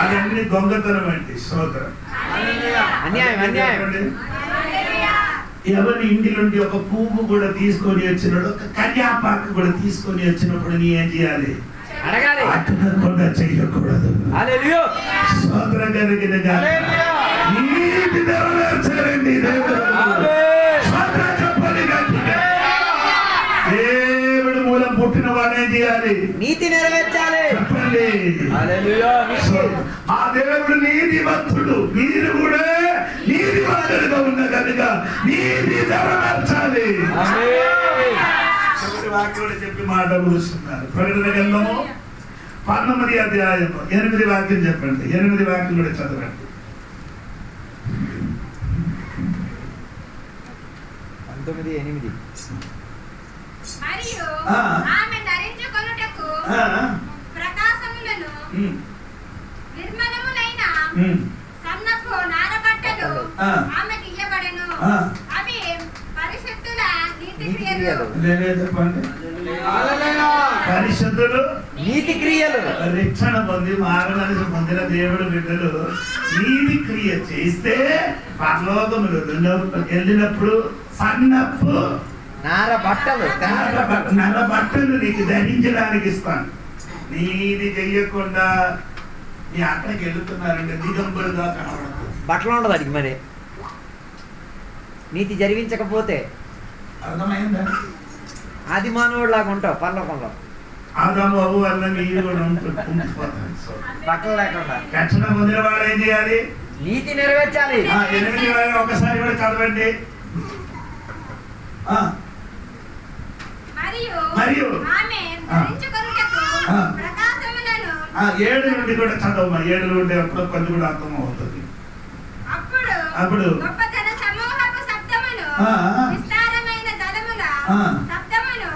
అదన్నీ దొంగతనం అండి. స్తోత్రం. అన్యాయం. ఎవరి ఇంటి నుండి ఒక పువ్వు కూడా తీసుకొని వచ్చినప్పుడు, ఒక కన్యాపాకు కూడా తీసుకొని వచ్చినప్పుడు నీ ఏం చేయాలి? అడగాలి. అడగకుండా చేయకూడదు. స్తోత్రం కలిగిన నీతి నెరవేర్చాలండి దేవుడు. దేవుడు మూలం పుట్టిన వాడే చేయాలి. నీతి నెరవేర్చాలి. చెప్పండి. ఆ దేవుడు నీతిమంతుడు. మీరు కూడా నీతిమంతుడుగా ఉన్న కనుక నీతి నెరవేర్చాలి. వాక్యం చెప్పి మాట ముగిస్తున్నారు. ప్రకటన గ్రంథము 19వ అధ్యాయము 8వ వాక్యం చెప్పండి. 8వ వాక్యం కూడా చదవండి. 19:8. మరియు ఆమె ధరించుకొనుటకు ప్రకాశములను నిర్మలములైన సన్నపు నారబట్టలు ఆమెకి ఇయ్యబడెను. అవి పరిశుద్ధుల నీతి క్రియలు. చెప్పండి. పరిశుద్ధులు నీతి క్రియలు. రక్షణ పొంది మారమనిషి పొందిన దేవుడు బిడ్డలు నీతి క్రియ చేస్తే పరలోకములు వెళ్ళినప్పుడు సన్నపు నార బట్టలు నీకు ధరించడానికి ఇస్తాను. నీది చెయ్యకుండా నీ అక్కడికి వెళ్తున్నారంటే దిగంబరుగా కనబడుతుంది. బట్టలు ఉండదు అడిగి మరి నీతి జరిగించకపోతే. అర్థమైందా? ఆది మానవుడు లాగా ఉంటావు పరలోకంలో. ఆదాము అవ్వ వల్ల మీరు కూడా ఉండిపోతారు. బట్టలు లేకుండా రక్షణ పొందిన వాడు ఏం చేయాలి? నీతి నెరవేర్చాలి. 8 ఒకసారి కూడా చదవండి. మరియు ఆమె ధరించుకొనుటకు ప్రకాశములను 7 నుండి కూడా చదవమా. 7 నుండి అప్పుడు కొంచెం కూడా అర్థం అవుతుంది. అప్పుడు గొప్ప జన సమూహపు శబ్దమును, విస్తారమైన జలముల శబ్దమును,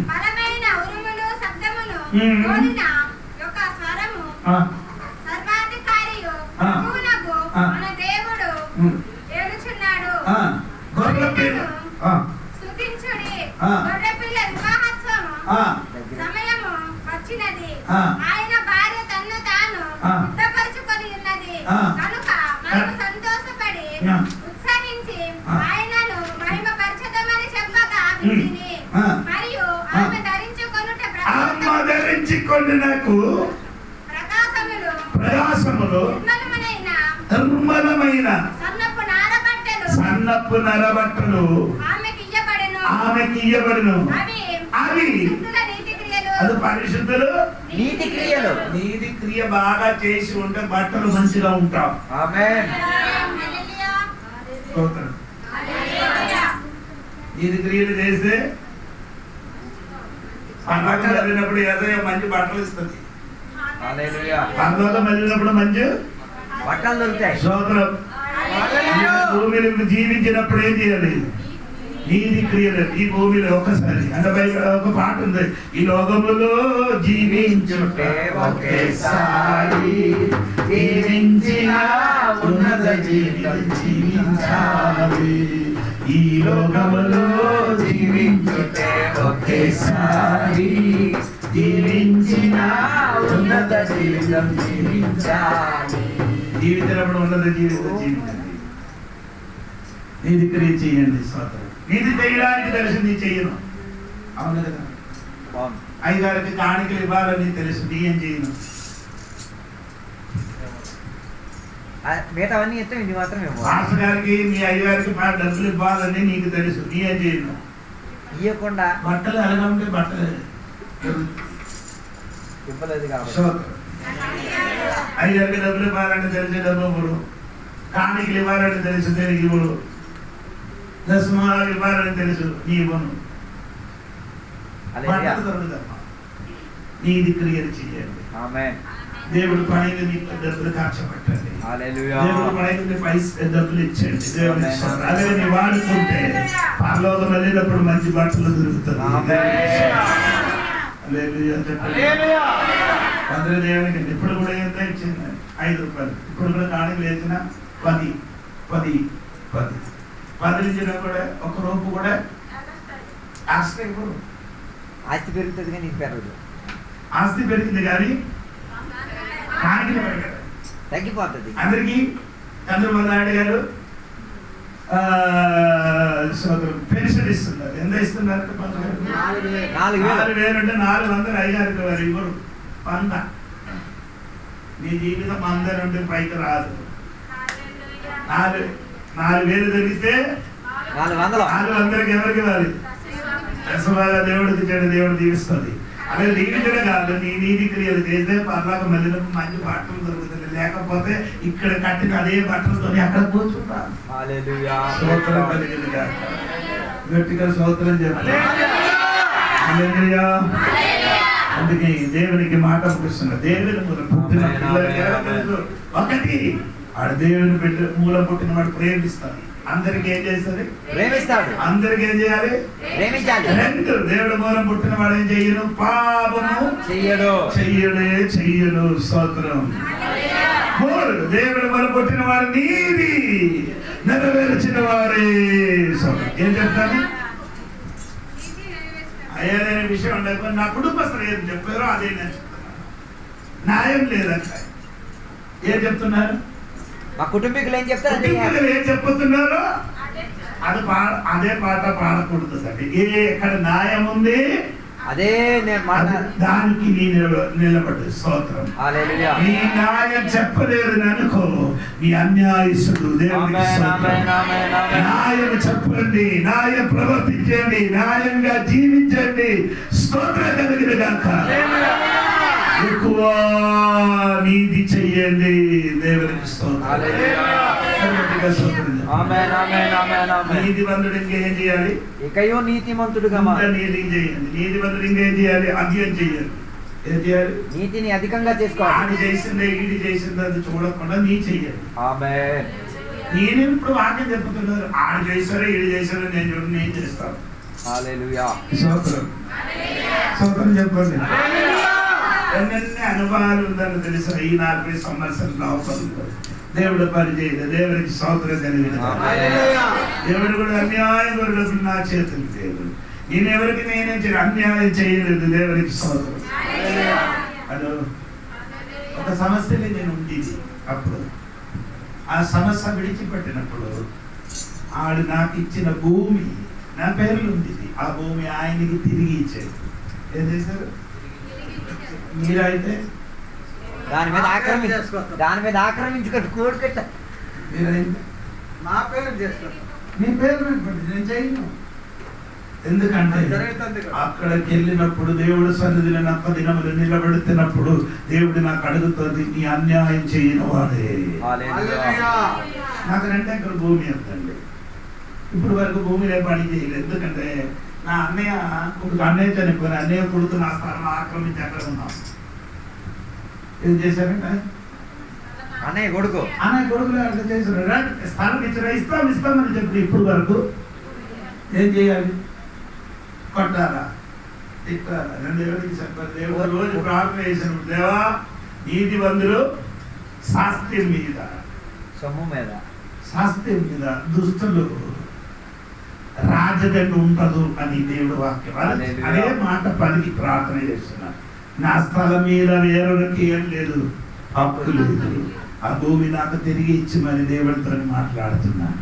బలమైన ఉరుములు శబ్దమును, కోలిన యొక్క స్వరము, సర్వాధికారియు ప్రభువునగు మన దేవుడు ఏలుచున్నాడు. స్తుతించుడి, గొర్రెపిల్ల వివాహోత్సవము సమయము వచ్చినది. ఆయన భార్య తన్ను తాను సిద్ధపరచుకొని ఉన్నది కనుక మనము సంతోషపడి ఉత్సాహించి ఆయనను మహిమపరచదమని చెప్పగా వింటిని. మరియు ఆమె ధరించుకొనుటకు ప్రకాశములు నిర్మలమైన సన్నపు నారబట్టలు ఆమెకి ఇయ్యబడును. అవి అది పరిశుద్ధులు నీతి క్రియలు. నీతి క్రియ బాగా చేసి ఉంటే బట్టలు మంచిగా ఉంటాం. ఆమేన్. నీతి క్రియలు చేస్తే పర్లోకం వెళ్ళినప్పుడు ఏదైనా మంచి బట్టలు ఇస్తుంది. హల్లెలూయా. పర్లోకం వెళ్ళినప్పుడు మంచి బట్టలు దొరుకుతాయి. స్తోత్రం. భూమిని జీవించినప్పుడు ఏం చేయాలి? నీతి క్రియలు ఈ భూమిలో ఒకసారి అంటే ఒక పాట ఉంది. ఈ లోకములో జీవించుటే ఒకేసారి, జీవించిన ఉన్నత జీవితం జీవించాలి. ఈ లోకములో జీవించుటే ఒకేసారి, జీవించిన ఉన్నత జీవితం జీవించాలి. జీవించినప్పుడు ఉన్నత జీవితం జీవించాలి. నీతి క్రియ చేయండి. స్వాతంత్రం నీతి చేయడానికి తెలుసు, నీ చెయ్యను. అవును కదా? అయ్యగారికి కాணிకలు ఇవ్వాలని తెలుసు, నీ ఏం చేయను. మిగతావన్నీ ఇస్తాం, ఇది మాత్రం మాస్టర్ గారికి మీ అయ్యగారికి బాగా డబ్బులు ఇవ్వాలని నీకు తెలుసు, నీ ఏం చేయను. ఇవ్వకుండా బట్టలు ఎలాగంటే బట్టలు ఇవ్వలేదు కాబట్టి అయ్యగారికి డబ్బులు ఇవ్వాలంటే తెలిసి డబ్బు ఇవ్వడు, కాணிకలు ఇవ్వాలంటే తెలుసు తిరిగి ఇవ్వడు, దశమాలు ఇవ్వాలని తెలుసు నీ ఇవ్వను. నీది క్రియలు చేయండి. దేవుడు పైన మీకు డబ్బులు ఖర్చు పెట్టండి. దేవుడు పైన డబ్బులు ఇచ్చండి. దేవుడు అదే నీ వాడుకుంటే పరలోకం వెళ్ళినప్పుడు మంచి బట్టలు దొరుకుతుంది. అందరూ దేవునికి ఇప్పుడు కూడా ఎంత ఇచ్చింది? 5 రూపాయలు. ఇప్పుడు కూడా కాணிకలు వేసిన 10 ఇచ్చినా కూడా 1 రూపు కూడా ఆస్తి ఇవ్వరు. ఆస్తి పెరుగుతుంది కానీ ఇది పెరగదు. ఆస్తి పెరిగింది కానీ కాணிకలు పెరగదు, తగ్గిపోతుంది. అందరికీ చంద్రబాబు నాయుడు గారు పెన్షన్ ఇస్తున్నారు. ఎంత ఇస్తున్నారు? 4,000 అంటే 400 అయ్యారు వారు ఇవ్వరు. 100 నీ జీవితం 100 నుండి పైకి రాదు. 4,000 దొరికితే 400కి ఎవరికి ఇవ్వాలి? దశమాల దేవుడికి ఇచ్చాడు, దేవుడు దీవిస్తుంది. అదే దీవించడం కాదు, నీ నీతి క్రియలు చేస్తే పర్లోకం వెళ్ళినప్పుడు మంచి బట్టలు దొరుకుతుంది. లేకపోతే ఇక్కడ కట్టిన అదే బట్టలతో అక్కడ కూర్చుంటాను. స్తోత్రం కలిగింది కాదు, గట్టిగా స్తోత్రం చెప్పాలి. అందుకే దేవునికి మాట పుట్టిస్తున్నా. దేవుని మూలం పుట్టిన పిల్లలు ఒకటి ఆడ దేవుని బిడ్డ మూలం పుట్టిన వాడు ప్రేమిస్తాడు. అందరికి ఏం చేస్తుంది? ప్రేమిస్తాడు. అందరికి ఏం చేయాలి? ప్రేమించాలి. 2 దేవుడి మూలం పుట్టిన వాడు ఏం చెయ్యను? పాపము చెయ్యడు. స్తోత్రం. 3 దేవుడి మూలం పుట్టిన వాడు నీతి నెరవేర్చిన వారే. ఏం చెప్తాను? ఏదైనా విషయం లేకపోతే నా కుటుంబస్తులు ఏం చెప్పారో అదే నేను చెప్తున్నాను. న్యాయం లేదంట. ఏం చెప్తున్నారు? మా కుటుంబీకులు ఏం చెప్తారు? కుటుంబీకులు ఏం చెప్తున్నారో అదే పాట పాడకూడదు. ఎక్కడ న్యాయం ఉంది అదే మాట. దానికి నీ నిలబడు. స్తోత్రం. హల్లెలూయా. నీ న్యాయం చెప్పలేదు అనుకో, నీ అన్యాయస్తుడు. దేవునికి స్తోత్రం. న్యాయం చెప్పండి, న్యాయం ప్రవర్తించండి, న్యాయంగా జీవించండి. స్తోత్రం కలిగిన గాక. ఎక్కువ నీతి చెయ్యండి. దేవునికి స్తోత్రం. నీతిమంతుడు ఇంకేం చేయాలి? ఇకయో నీతిమంతుడుగా నీతి చేయండి. నీతిమంతుడు ఇంకేం చేయాలి? అధ్యయనం చేయాలి. ఏం చేయాలి? నీతిని అధికంగా చేసుకోవాలి. ఆడి చేసిందే ఈడి చేసిందే అది చూడకుండా నీ చెయ్యాలి. ఆమేన్. నేను ఇప్పుడు వాక్యం చెప్పుతున్నారు. ఆడు చేశారో ఈడు చేశారో నేను చూడండి, నేను చేస్తాను. హల్లెలూయా. స్తోత్రం. స్తోత్రం చెప్పండి. ఎన్నెన్ని అనుభవాలు ఉందని తెలుసా ఈ 40 సంవత్సరాల లోపల దేవుడు పని చేయలేదు. దేవుడికి స్తోత్రం కలిగిన. దేవుడు కూడా అన్యాయం కొరకు నా చేతులు లేదు. నేను ఎవరికి నేనే అన్యాయం చేయలేదు. దేవుడికి స్తోత్రం. అదో ఒక సమస్యలో నేను ఉండేది. అప్పుడు ఆ సమస్య విడిచిపెట్టినప్పుడు ఆడు నాకు ఇచ్చిన భూమి నా పేర్లు ఉంది. ఆ భూమి ఆయనకి తిరిగి ఇచ్చేది. ఏం చేశారు? మీరైతే దాని మీద ఆక్రమించుకొని కోడి కట్ట. మీరైతే నా పేరు చేస్తాను. మీ పేరు పెట్టుకోండి, నేను చేయను. ఎందుకంటే అక్కడికి వెళ్ళినప్పుడు దేవుడు సన్నిధిలో 40 దినములు నిలబెడుతున్నప్పుడు దేవుడు నాకు అడుగుతుంది, నీ అన్యాయం చేయని వాడే. నాకు 2 ఎకరాల భూమి ఎంతండి. ఇప్పుడు వరకు భూమిలో పని చేయలేదు. ఎందుకంటే నా అన్నయ్య చనిపోయిన అన్నయ్య కొడుకు నా స్థలం ఆక్రమించి అక్కడ ఉన్నాం. ఏం చేశారంటే అన్నయ్య కొడుకులు అట్లా చేశారు. స్థలం ఇస్తామని చెప్పి ఇప్పుడు వరకు ఏం చేయాలి? కొట్టాలా, తిట్టాలా? 2 ఏళ్ళకి చెప్పాలి. దేవుడు రోజు ప్రార్థన చేసినప్పుడు, దేవా నీతిమంతులు శాస్త్రం మీద, సొమ్ము మీద, శాస్త్రం మీద దుస్తులు రాజదండు ఉండదు అని దేవుడు వాక్యం. అదే మాట పలికి ప్రార్థన చేస్తున్నారు. నా స్థలం మీద వేరొకరికి ఏం లేదు, హక్కు లేదు. ఆ భూమి నాకు తిరిగి ఇచ్చి మరి దేవుడితో మాట్లాడుతున్నాను.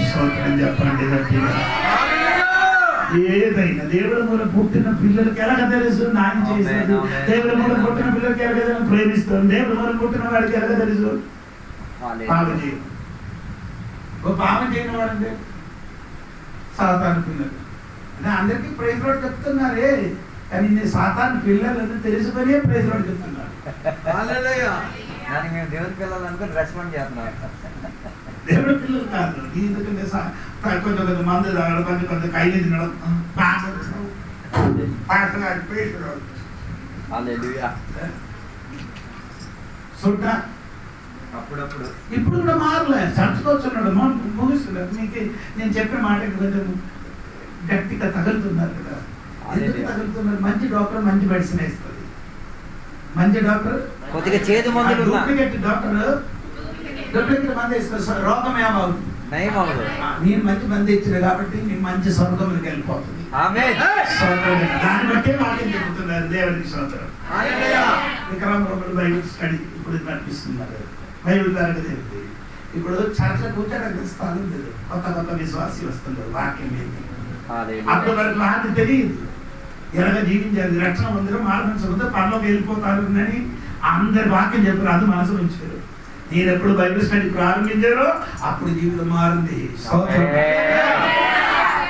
స్తోత్రం చెప్పండి గట్టిగా. ఏదైనా దేవుడి మూల పుట్టిన పిల్లలకి ఎలాగ తెలుసు నాయన చేసేది? దేవుడి మూల పుట్టిన పిల్లలకి ఎలాగ ప్రేమిస్తాం? దేవుడి మూల పుట్టిన వాడికి ఎలాగ తెలుసు? పాపం చేయను. పాపం చేయని వాడంటే సాతాను పిల్లలు అంటే అందరికీ ప్రైజ్ రోడ్ చెప్తున్నారే, కానీ నేను సాతాను పిల్లలని తెలుసుకునే ప్రైజ్ రోడ్ చెప్తున్నారు. మేము దేవుడి పిల్లలు అనుకుని రెస్పాండ్ చేస్తున్నారు. దేవుడి పిల్లలు కాదు. ఎందుకంటే కొంచెం మంది తాగడం, కొంచెం కైలు తినడం, చుట్టా అప్పుడప్పుడు ఇప్పుడు కూడా మారలే. చర్చకొచ్చున్నాడు, ముగిస్తున్నాడు. మీకు నేను చెప్పిన మాటకి కొంచెం గట్టిగా తగులుతున్నారు కదా. ఎందుకు తగులుతున్నారు? మంచి డాక్టర్ మంచి మెడిసిన్ వేస్తుంది. మంచి డాక్టర్ కొద్దిగా చేదు మందులు, డూప్లికేట్ డాక్టర్ డూప్లికేట్ మంది వేస్తారు, రోగం ఏమవుతుంది? నేను మంచి మంది ఇచ్చిన కాబట్టి నేను మంచి స్వర్గంలోకి వెళ్ళిపోతుంది. దాన్ని బట్టే వాక్యం చెబుతున్నారు. దేవుడికి స్తోత్రం. విక్రమరావు బైబిల్ స్టడీ ఇప్పుడు నడిపిస్తున్నారు. బైబిల్ తరగతి ఇప్పుడు చర్చ కూర్చోడానికి స్థలం లేదు. కొత్త విశ్వాసి వస్తున్నారు వాక్యం మీద. అప్పటి వరకు నాకు తెలియదు ఎలాగ జీవించాలి. రక్షణ ఉందరూ మార్గంతో పనిలోకి వెళ్ళిపోతారు అని అందరి వాక్యం చెప్పారు. అది మనసు ఉంచారు. నేను ఎప్పుడు బైబిల్ స్టడీ ప్రారంభించారో అప్పుడు జీవితం మారింది.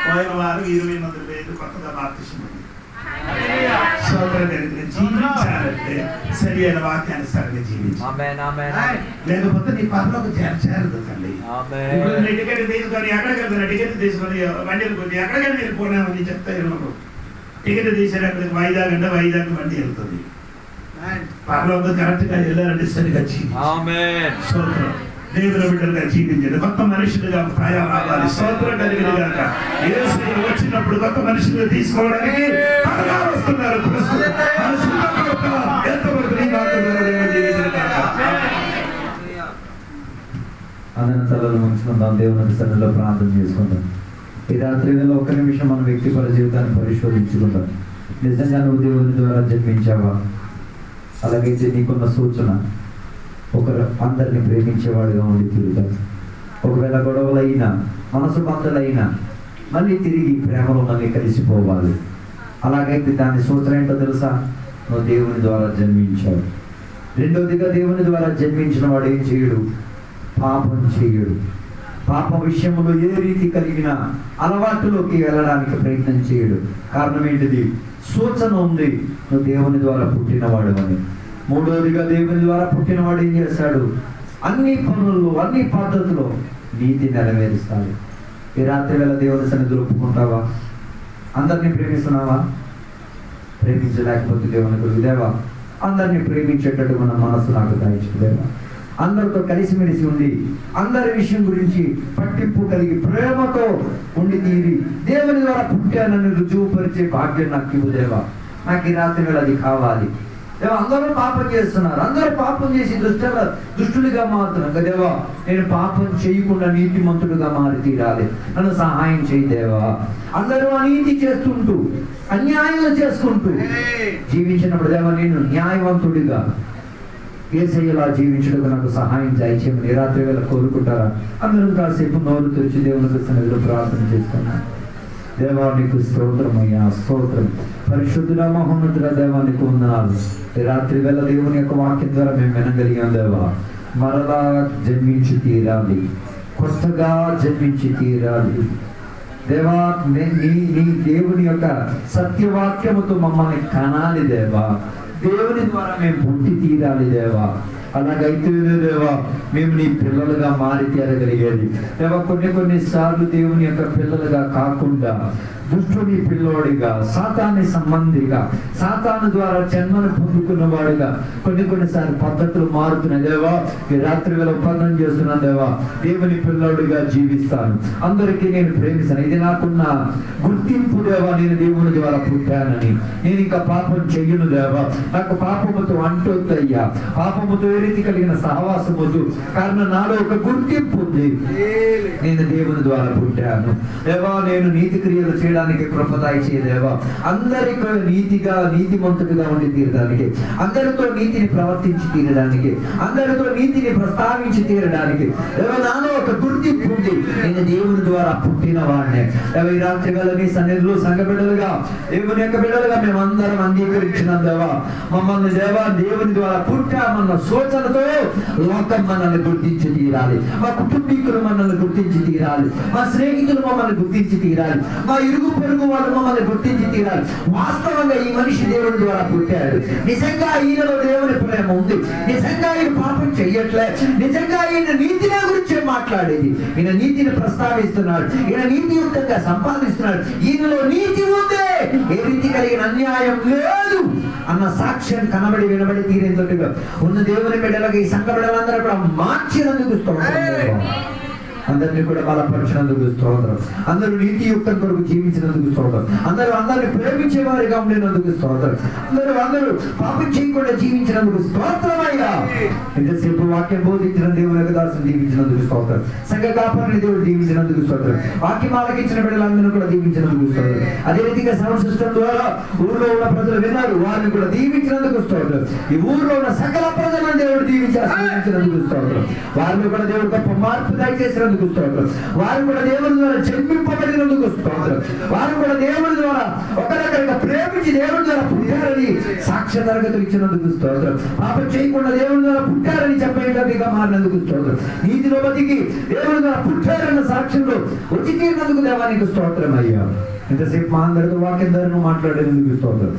పోయిన వారు 20 మంది లేదు కొత్తగా బాప్తిసం ఉంది. జీవించాలంటే సరి అయిన వాక్యానుసారంగా జీవించాలి. లేకపోతే నీ పనిలోకి చేరదు తల్లి. ఇప్పుడు టికెట్ తీసుకొని ఎక్కడికి వెళ్తున్నా, టికెట్ తీసుకొని బండికి పోతే ఎక్కడికైనా మీరు పోనామని చెప్తారు. టికెట్ తీసారు అక్కడికి వైజాగ్ అంటే వైజాగ్ బండి వెళ్తుంది. పరలోకి కరెక్ట్ గా వెళ్ళాలంటే సరిగా దేవుని బిడ్డలుగా జీవించండి. కొత్త మనుషులుగా ప్రయాణం రావాలి. స్తోత్రం కలిగిన గాక. యేసు వచ్చినప్పుడు కొత్త మనుషులు తీసుకోవడానికి త్వరగా వస్తున్నారు. అదన తలలో ఉంచుకుందాం. దేవుని సన్నిధిలో ప్రార్థన చేసుకుందాం. ఈ రాత్రి వేళ 1 నిమిషం మన వ్యక్తిపర జీవితాన్ని పరిశోధించుకుందాం. నిజంగా నువ్వు దేవుని ద్వారా జన్మించావా? అలాగైతే నీకున్న సూచన ఒకరు అందరిని ప్రేమించేవాడుగా ఉండి తిరుగుతాం. ఒకవేళ గొడవలైనా మనసు బంధులైనా మళ్ళీ తిరిగి ప్రేమలో మళ్ళీ కలిసిపోవాలి. అలాగైతే దాని సూత్రం ఏంటో తెలుసా? నువ్వు దేవుని ద్వారా జన్మించావు. రెండోదిగా దేవుని ద్వారా జన్మించిన వాడు ఏం చేయడు? పాపం చేయడు. పాప విషయంలో ఏ రీతి కలిగిన అలవాటులోకి వెళ్ళడానికి ప్రయత్నం చేయడు. కారణం ఏంటిది? సూచన ఉంది, నువ్వు దేవుని ద్వారా పుట్టినవాడు అని. మూడోదిగా దేవుని ద్వారా పుట్టినవాడు ఏం చేస్తాడు? అన్ని పనుల్లో, అన్ని పద్ధతుల్లో నీతి నెరవేరుస్తాడు. ఈ రాత్రి వేళ దేవుని సన్నిధిలో ఒప్పుకుంటావా? అందరినీ ప్రేమిస్తున్నావా? ప్రేమించలేకపోతే దేవుని దేవా అందరినీ ప్రేమించేటట్టు మన మనసు నాకు దయచేదేవా. అందరితో కలిసిమెలిసి ఉండి అందరి విషయం గురించి పట్టింపు కలిగి ప్రేమతో ఉండి తీరి దేవుని ద్వారా పుట్టానని రుజువుపరిచే భాగ్యం నాకు ఇవ్వదేవా. నాకు ఈ రాత్రి వేళ అది కావాలి దేవా. అందరూ పాపం చేస్తున్నారు, అందరూ పాపం చేసి దుష్టులుగా మారుతున్నారు దేవా. నేను పాపం చేయకుండా నీతిమంతుడుగా మారి తీరాలి, నన్ను సహాయం చేయి దేవా. అందరూ అనీతి చేస్తుంటూ అన్యాయం చేసుకుంటూ జీవించినప్పుడు దేవా నేను న్యాయవంతుడిగా యేసయ్యలా జీవించడానికి నాకు సహాయం దయచేయమని ఈ రాత్రి వేళ కోరుకుంటారా? అందరం కాసేపు నోరు తెరిచి దేవుని సన్నిధిలో ప్రార్థన చేస్తున్నాను. దేవానికి స్తోత్రమయ్యా, స్తోత్రం. పరిశుద్ధుల మహోన్నతుల దేవానికి వందనాలు. ఈ రాత్రి వేళ దేవుని యొక్క వాక్యం ద్వారా మేము వినగలిగాం దేవా. మరలా జన్మించి తీరాలి, కొత్తగా జన్మించి తీరాలి దేవా. నీ దేవుని యొక్క సత్యవాక్యముతో మమ్మల్ని కనాలి దేవా. దేవుని ద్వారా మేము పుట్టి తీరాలి దేవా. అలాగైతే దేవా మేము నీ పిల్లలుగా మారి తీరగలిగేది దేవా. కొన్ని సార్లు దేవుని యొక్క పిల్లలుగా కాకుండా దుష్టుని పిల్లోడిగా, సాతాని సంబంధిగా, సాతాను ద్వారా జన్మను పొందుకున్న వాడిగా కొన్నిసార్లు పద్ధతులు మారుతున్నాయి దేవా. ఈ రాత్రి వేళ ఒప్పందం చేస్తున్నా దేవా, దేవుని పిల్లోడిగా జీవిస్తాను, అందరికీ నేను ప్రేమిస్తాను. ఇది నాకున్న గుర్తింపు దేవా, నేను దేవుని ద్వారా పుట్టానని. నేను ఇంకా పాపం చెయ్యను దేవా. నాకు పాపముతో అంటొద్దయ్యా, పాపముతో ఏ రీతి కలిగిన సహవాసం వద్దు. కారణం నాలో ఒక గుర్తింపు ఉంది, నేను దేవుని ద్వారా పుట్టాను దేవా. నేను నీతి క్రియలు చేయడానికి కృపదాయి చేయదేవా. అందరికీ నీతిగా, నీతిమంతుడిగా ఉండి తీరడానికి, అందరితో నీతిని ప్రవర్తించి తీరడానికి, అందరితో నీతిని ప్రస్తావించి తీరడానికి దేవా నాలో ఒక గుర్తింపు ఉంది, నేను దేవుని ద్వారా పుట్టిన వాడినే. ఈ రాత్రి వేళ నీ సన్నిధిలో సంఘ బిడ్డలుగా, దేవుని యొక్క బిడ్డలుగా మేము అందరం అంగీకరించినాం దేవా. మమ్మల్ని దేవా దేవుని ద్వారా పుట్టామన్న సూచనతో లోకం మనల్ని గుర్తించి తీరాలి, మా కుటుంబీకులు మనల్ని గుర్తించి తీరాలి, మా స్నేహితులు మమ్మల్ని గుర్తించి తీరాలి, మా ఇరుగు పొరుగు వాళ్ళు మమ్మల్ని గుర్తించి తీరాలి. వాస్తవంగా ఈ మనిషి దేవుని ద్వారా పుట్టాడు, నిజంగా ఈయనలో దేవుని ప్రేమ ఉంది, నిజంగా ఈయన పాపం చెయ్యట్లే, నిజంగా ఈయన నీతిని గురించే మాట్లాడేది, ఈయన నీతిని ప్రస్తావిస్తున్నాడు, ఈయన నీతియుక్తంగా సంపాదిస్తున్నాడు, ఈయనలో నీతి ఉందే, ఏ రీతి కలిగిన అన్యాయం లేదు అన్న సాక్ష్యం కనబడి వినబడి తీరేంతటిగా ఉన్న దేవుని బిడ్డలకి ఈ సంఘ బిడ్డలందరూ కూడా మార్చినందుకు స్తోత్రం. అందరినీ కూడా బలపరిచినందుకు స్తోత్రం. అందరూ నీతియుక్తం కొరకు జీవించినందుకు స్తోత్రం. అందరిని ప్రేమించే వారిగా ఉండినందుకు స్తోత్రం. అందరూ పాపం చేయకుండా జీవించినందుకు స్తోత్రమయ్యా. ఇంతసేపు వాక్యం బోధించిన దేవుని దాసుని దీవించినందుకు స్తోత్రం. సంఘ కాపరిని దేవుడు దీవించినందుకు స్తోత్రం. వాక్యం ఆలకించిన బిడ్డలందరూ కూడా దీవించినందుకు స్తోత్రం. అదే రీతిగా సౌండ్ సిస్టమ్ ద్వారా ఊర్లో ఉన్న ప్రజలు విన్నారు, వారిని కూడా దీవించినందుకు స్తోత్రం. ఈ ఊర్లో ఉన్న సకల ప్రజలను దేవుడు దీవించినందుకు స్తోత్రం. వారిని కూడా దేవుడు గొప్ప మార్పు దయచేసినందుకు స్తోత్రం. వారు కూడా దేవుని ద్వారా జన్మింపబడినందుకు స్తోత్రం. వారు కూడా దేవుని ద్వారా ఒకరికొకరిగా ప్రేమించి దేవుని ద్వారా పుట్టారని సాక్ష్య తరగతులు ఇచ్చినందుకు స్తోత్రం. పాపం చేయకుండా దేవుని ద్వారా పుట్టారని చెప్పేటట్టుగా మారినందుకు స్తోత్రం. నీతిలో బతికి దేవుని ద్వారా పుట్టారన్న సాక్ష్యంలో వచ్చి తీరినందుకు దేవానికి స్తోత్రం అయ్యా. ఇంతసేపు మా అందరితో వాక్యం ద్వారా మాట్లాడేందుకు స్తోత్రం.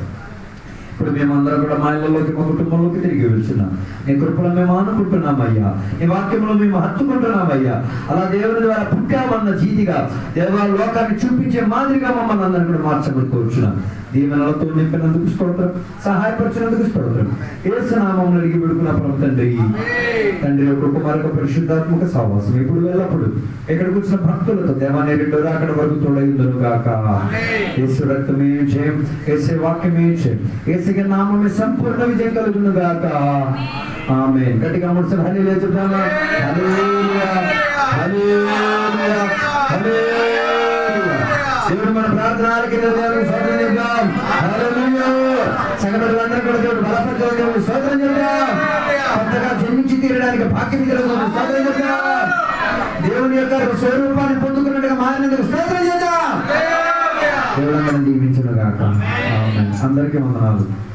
ఇప్పుడు మేమందరం కూడా మా ఇళ్ళలోకి, మా కుటుంబంలోకి తిరిగి వెళ్తున్నాం. నీ కృపలో మేము అనుకుంటున్నామయ్యా, నీ వాక్యంలో మేము హత్తుకుంటున్నామయ్యా. అలా దేవుని ద్వారా పుట్టామన్న జీతిగా దేవా లోకాన్ని చూపించే మాదిరిగా మమ్మల్ని అందరం కూడా మార్చమని కోరుచున్నాం. దీవెనలతో నింపినందుకు స్తోత్రం, సహాయపరిచినందుకు స్తోత్రం. యేసు నామములో అడిగి పెడుకున్న పరమ తండ్రి, తండ్రి యొక్క కుమారుక పరిశుద్ధాత్మక సహవాసం ఇప్పుడు వెళ్ళప్పుడు ఎక్కడికి వచ్చిన భక్తులతో దేవాన్ని రెండో అక్కడ వరకు తోడైందును గాక. యేసు రక్తమే జయం, యేసు వాక్యమే జయం, యేసుకి నామమే సంపూర్ణ విజయం కలుగును గాక. ఆమేన్. గట్టిగా ముడిసిన హల్లెలూయా చెప్తామా? హల్లెలూయా, హల్లెలూయా, హల్లెలూయా. దేవుడు మన ప్రార్థనలకి దేవునికి స్తోత్రం చెప్తాం. హల్లెలూయా. సంఘటనలందరూ కూడా దేవుడు బలపరచాలని దేవునికి స్తోత్రం చెప్తాం. కొత్తగా జన్మించి తీరడానికి భాగ్యం కలుగుతుంది స్తోత్రం చెప్తాం. దేవుని యొక్క స్వరూపాన్ని పొందుకున్నట్టుగా మారినందుకు స్తోత్రం చేద్దాం. దేవుడు అందరిని దీవించును గాక. ఆమేన్. అందరికీ వందనాలు.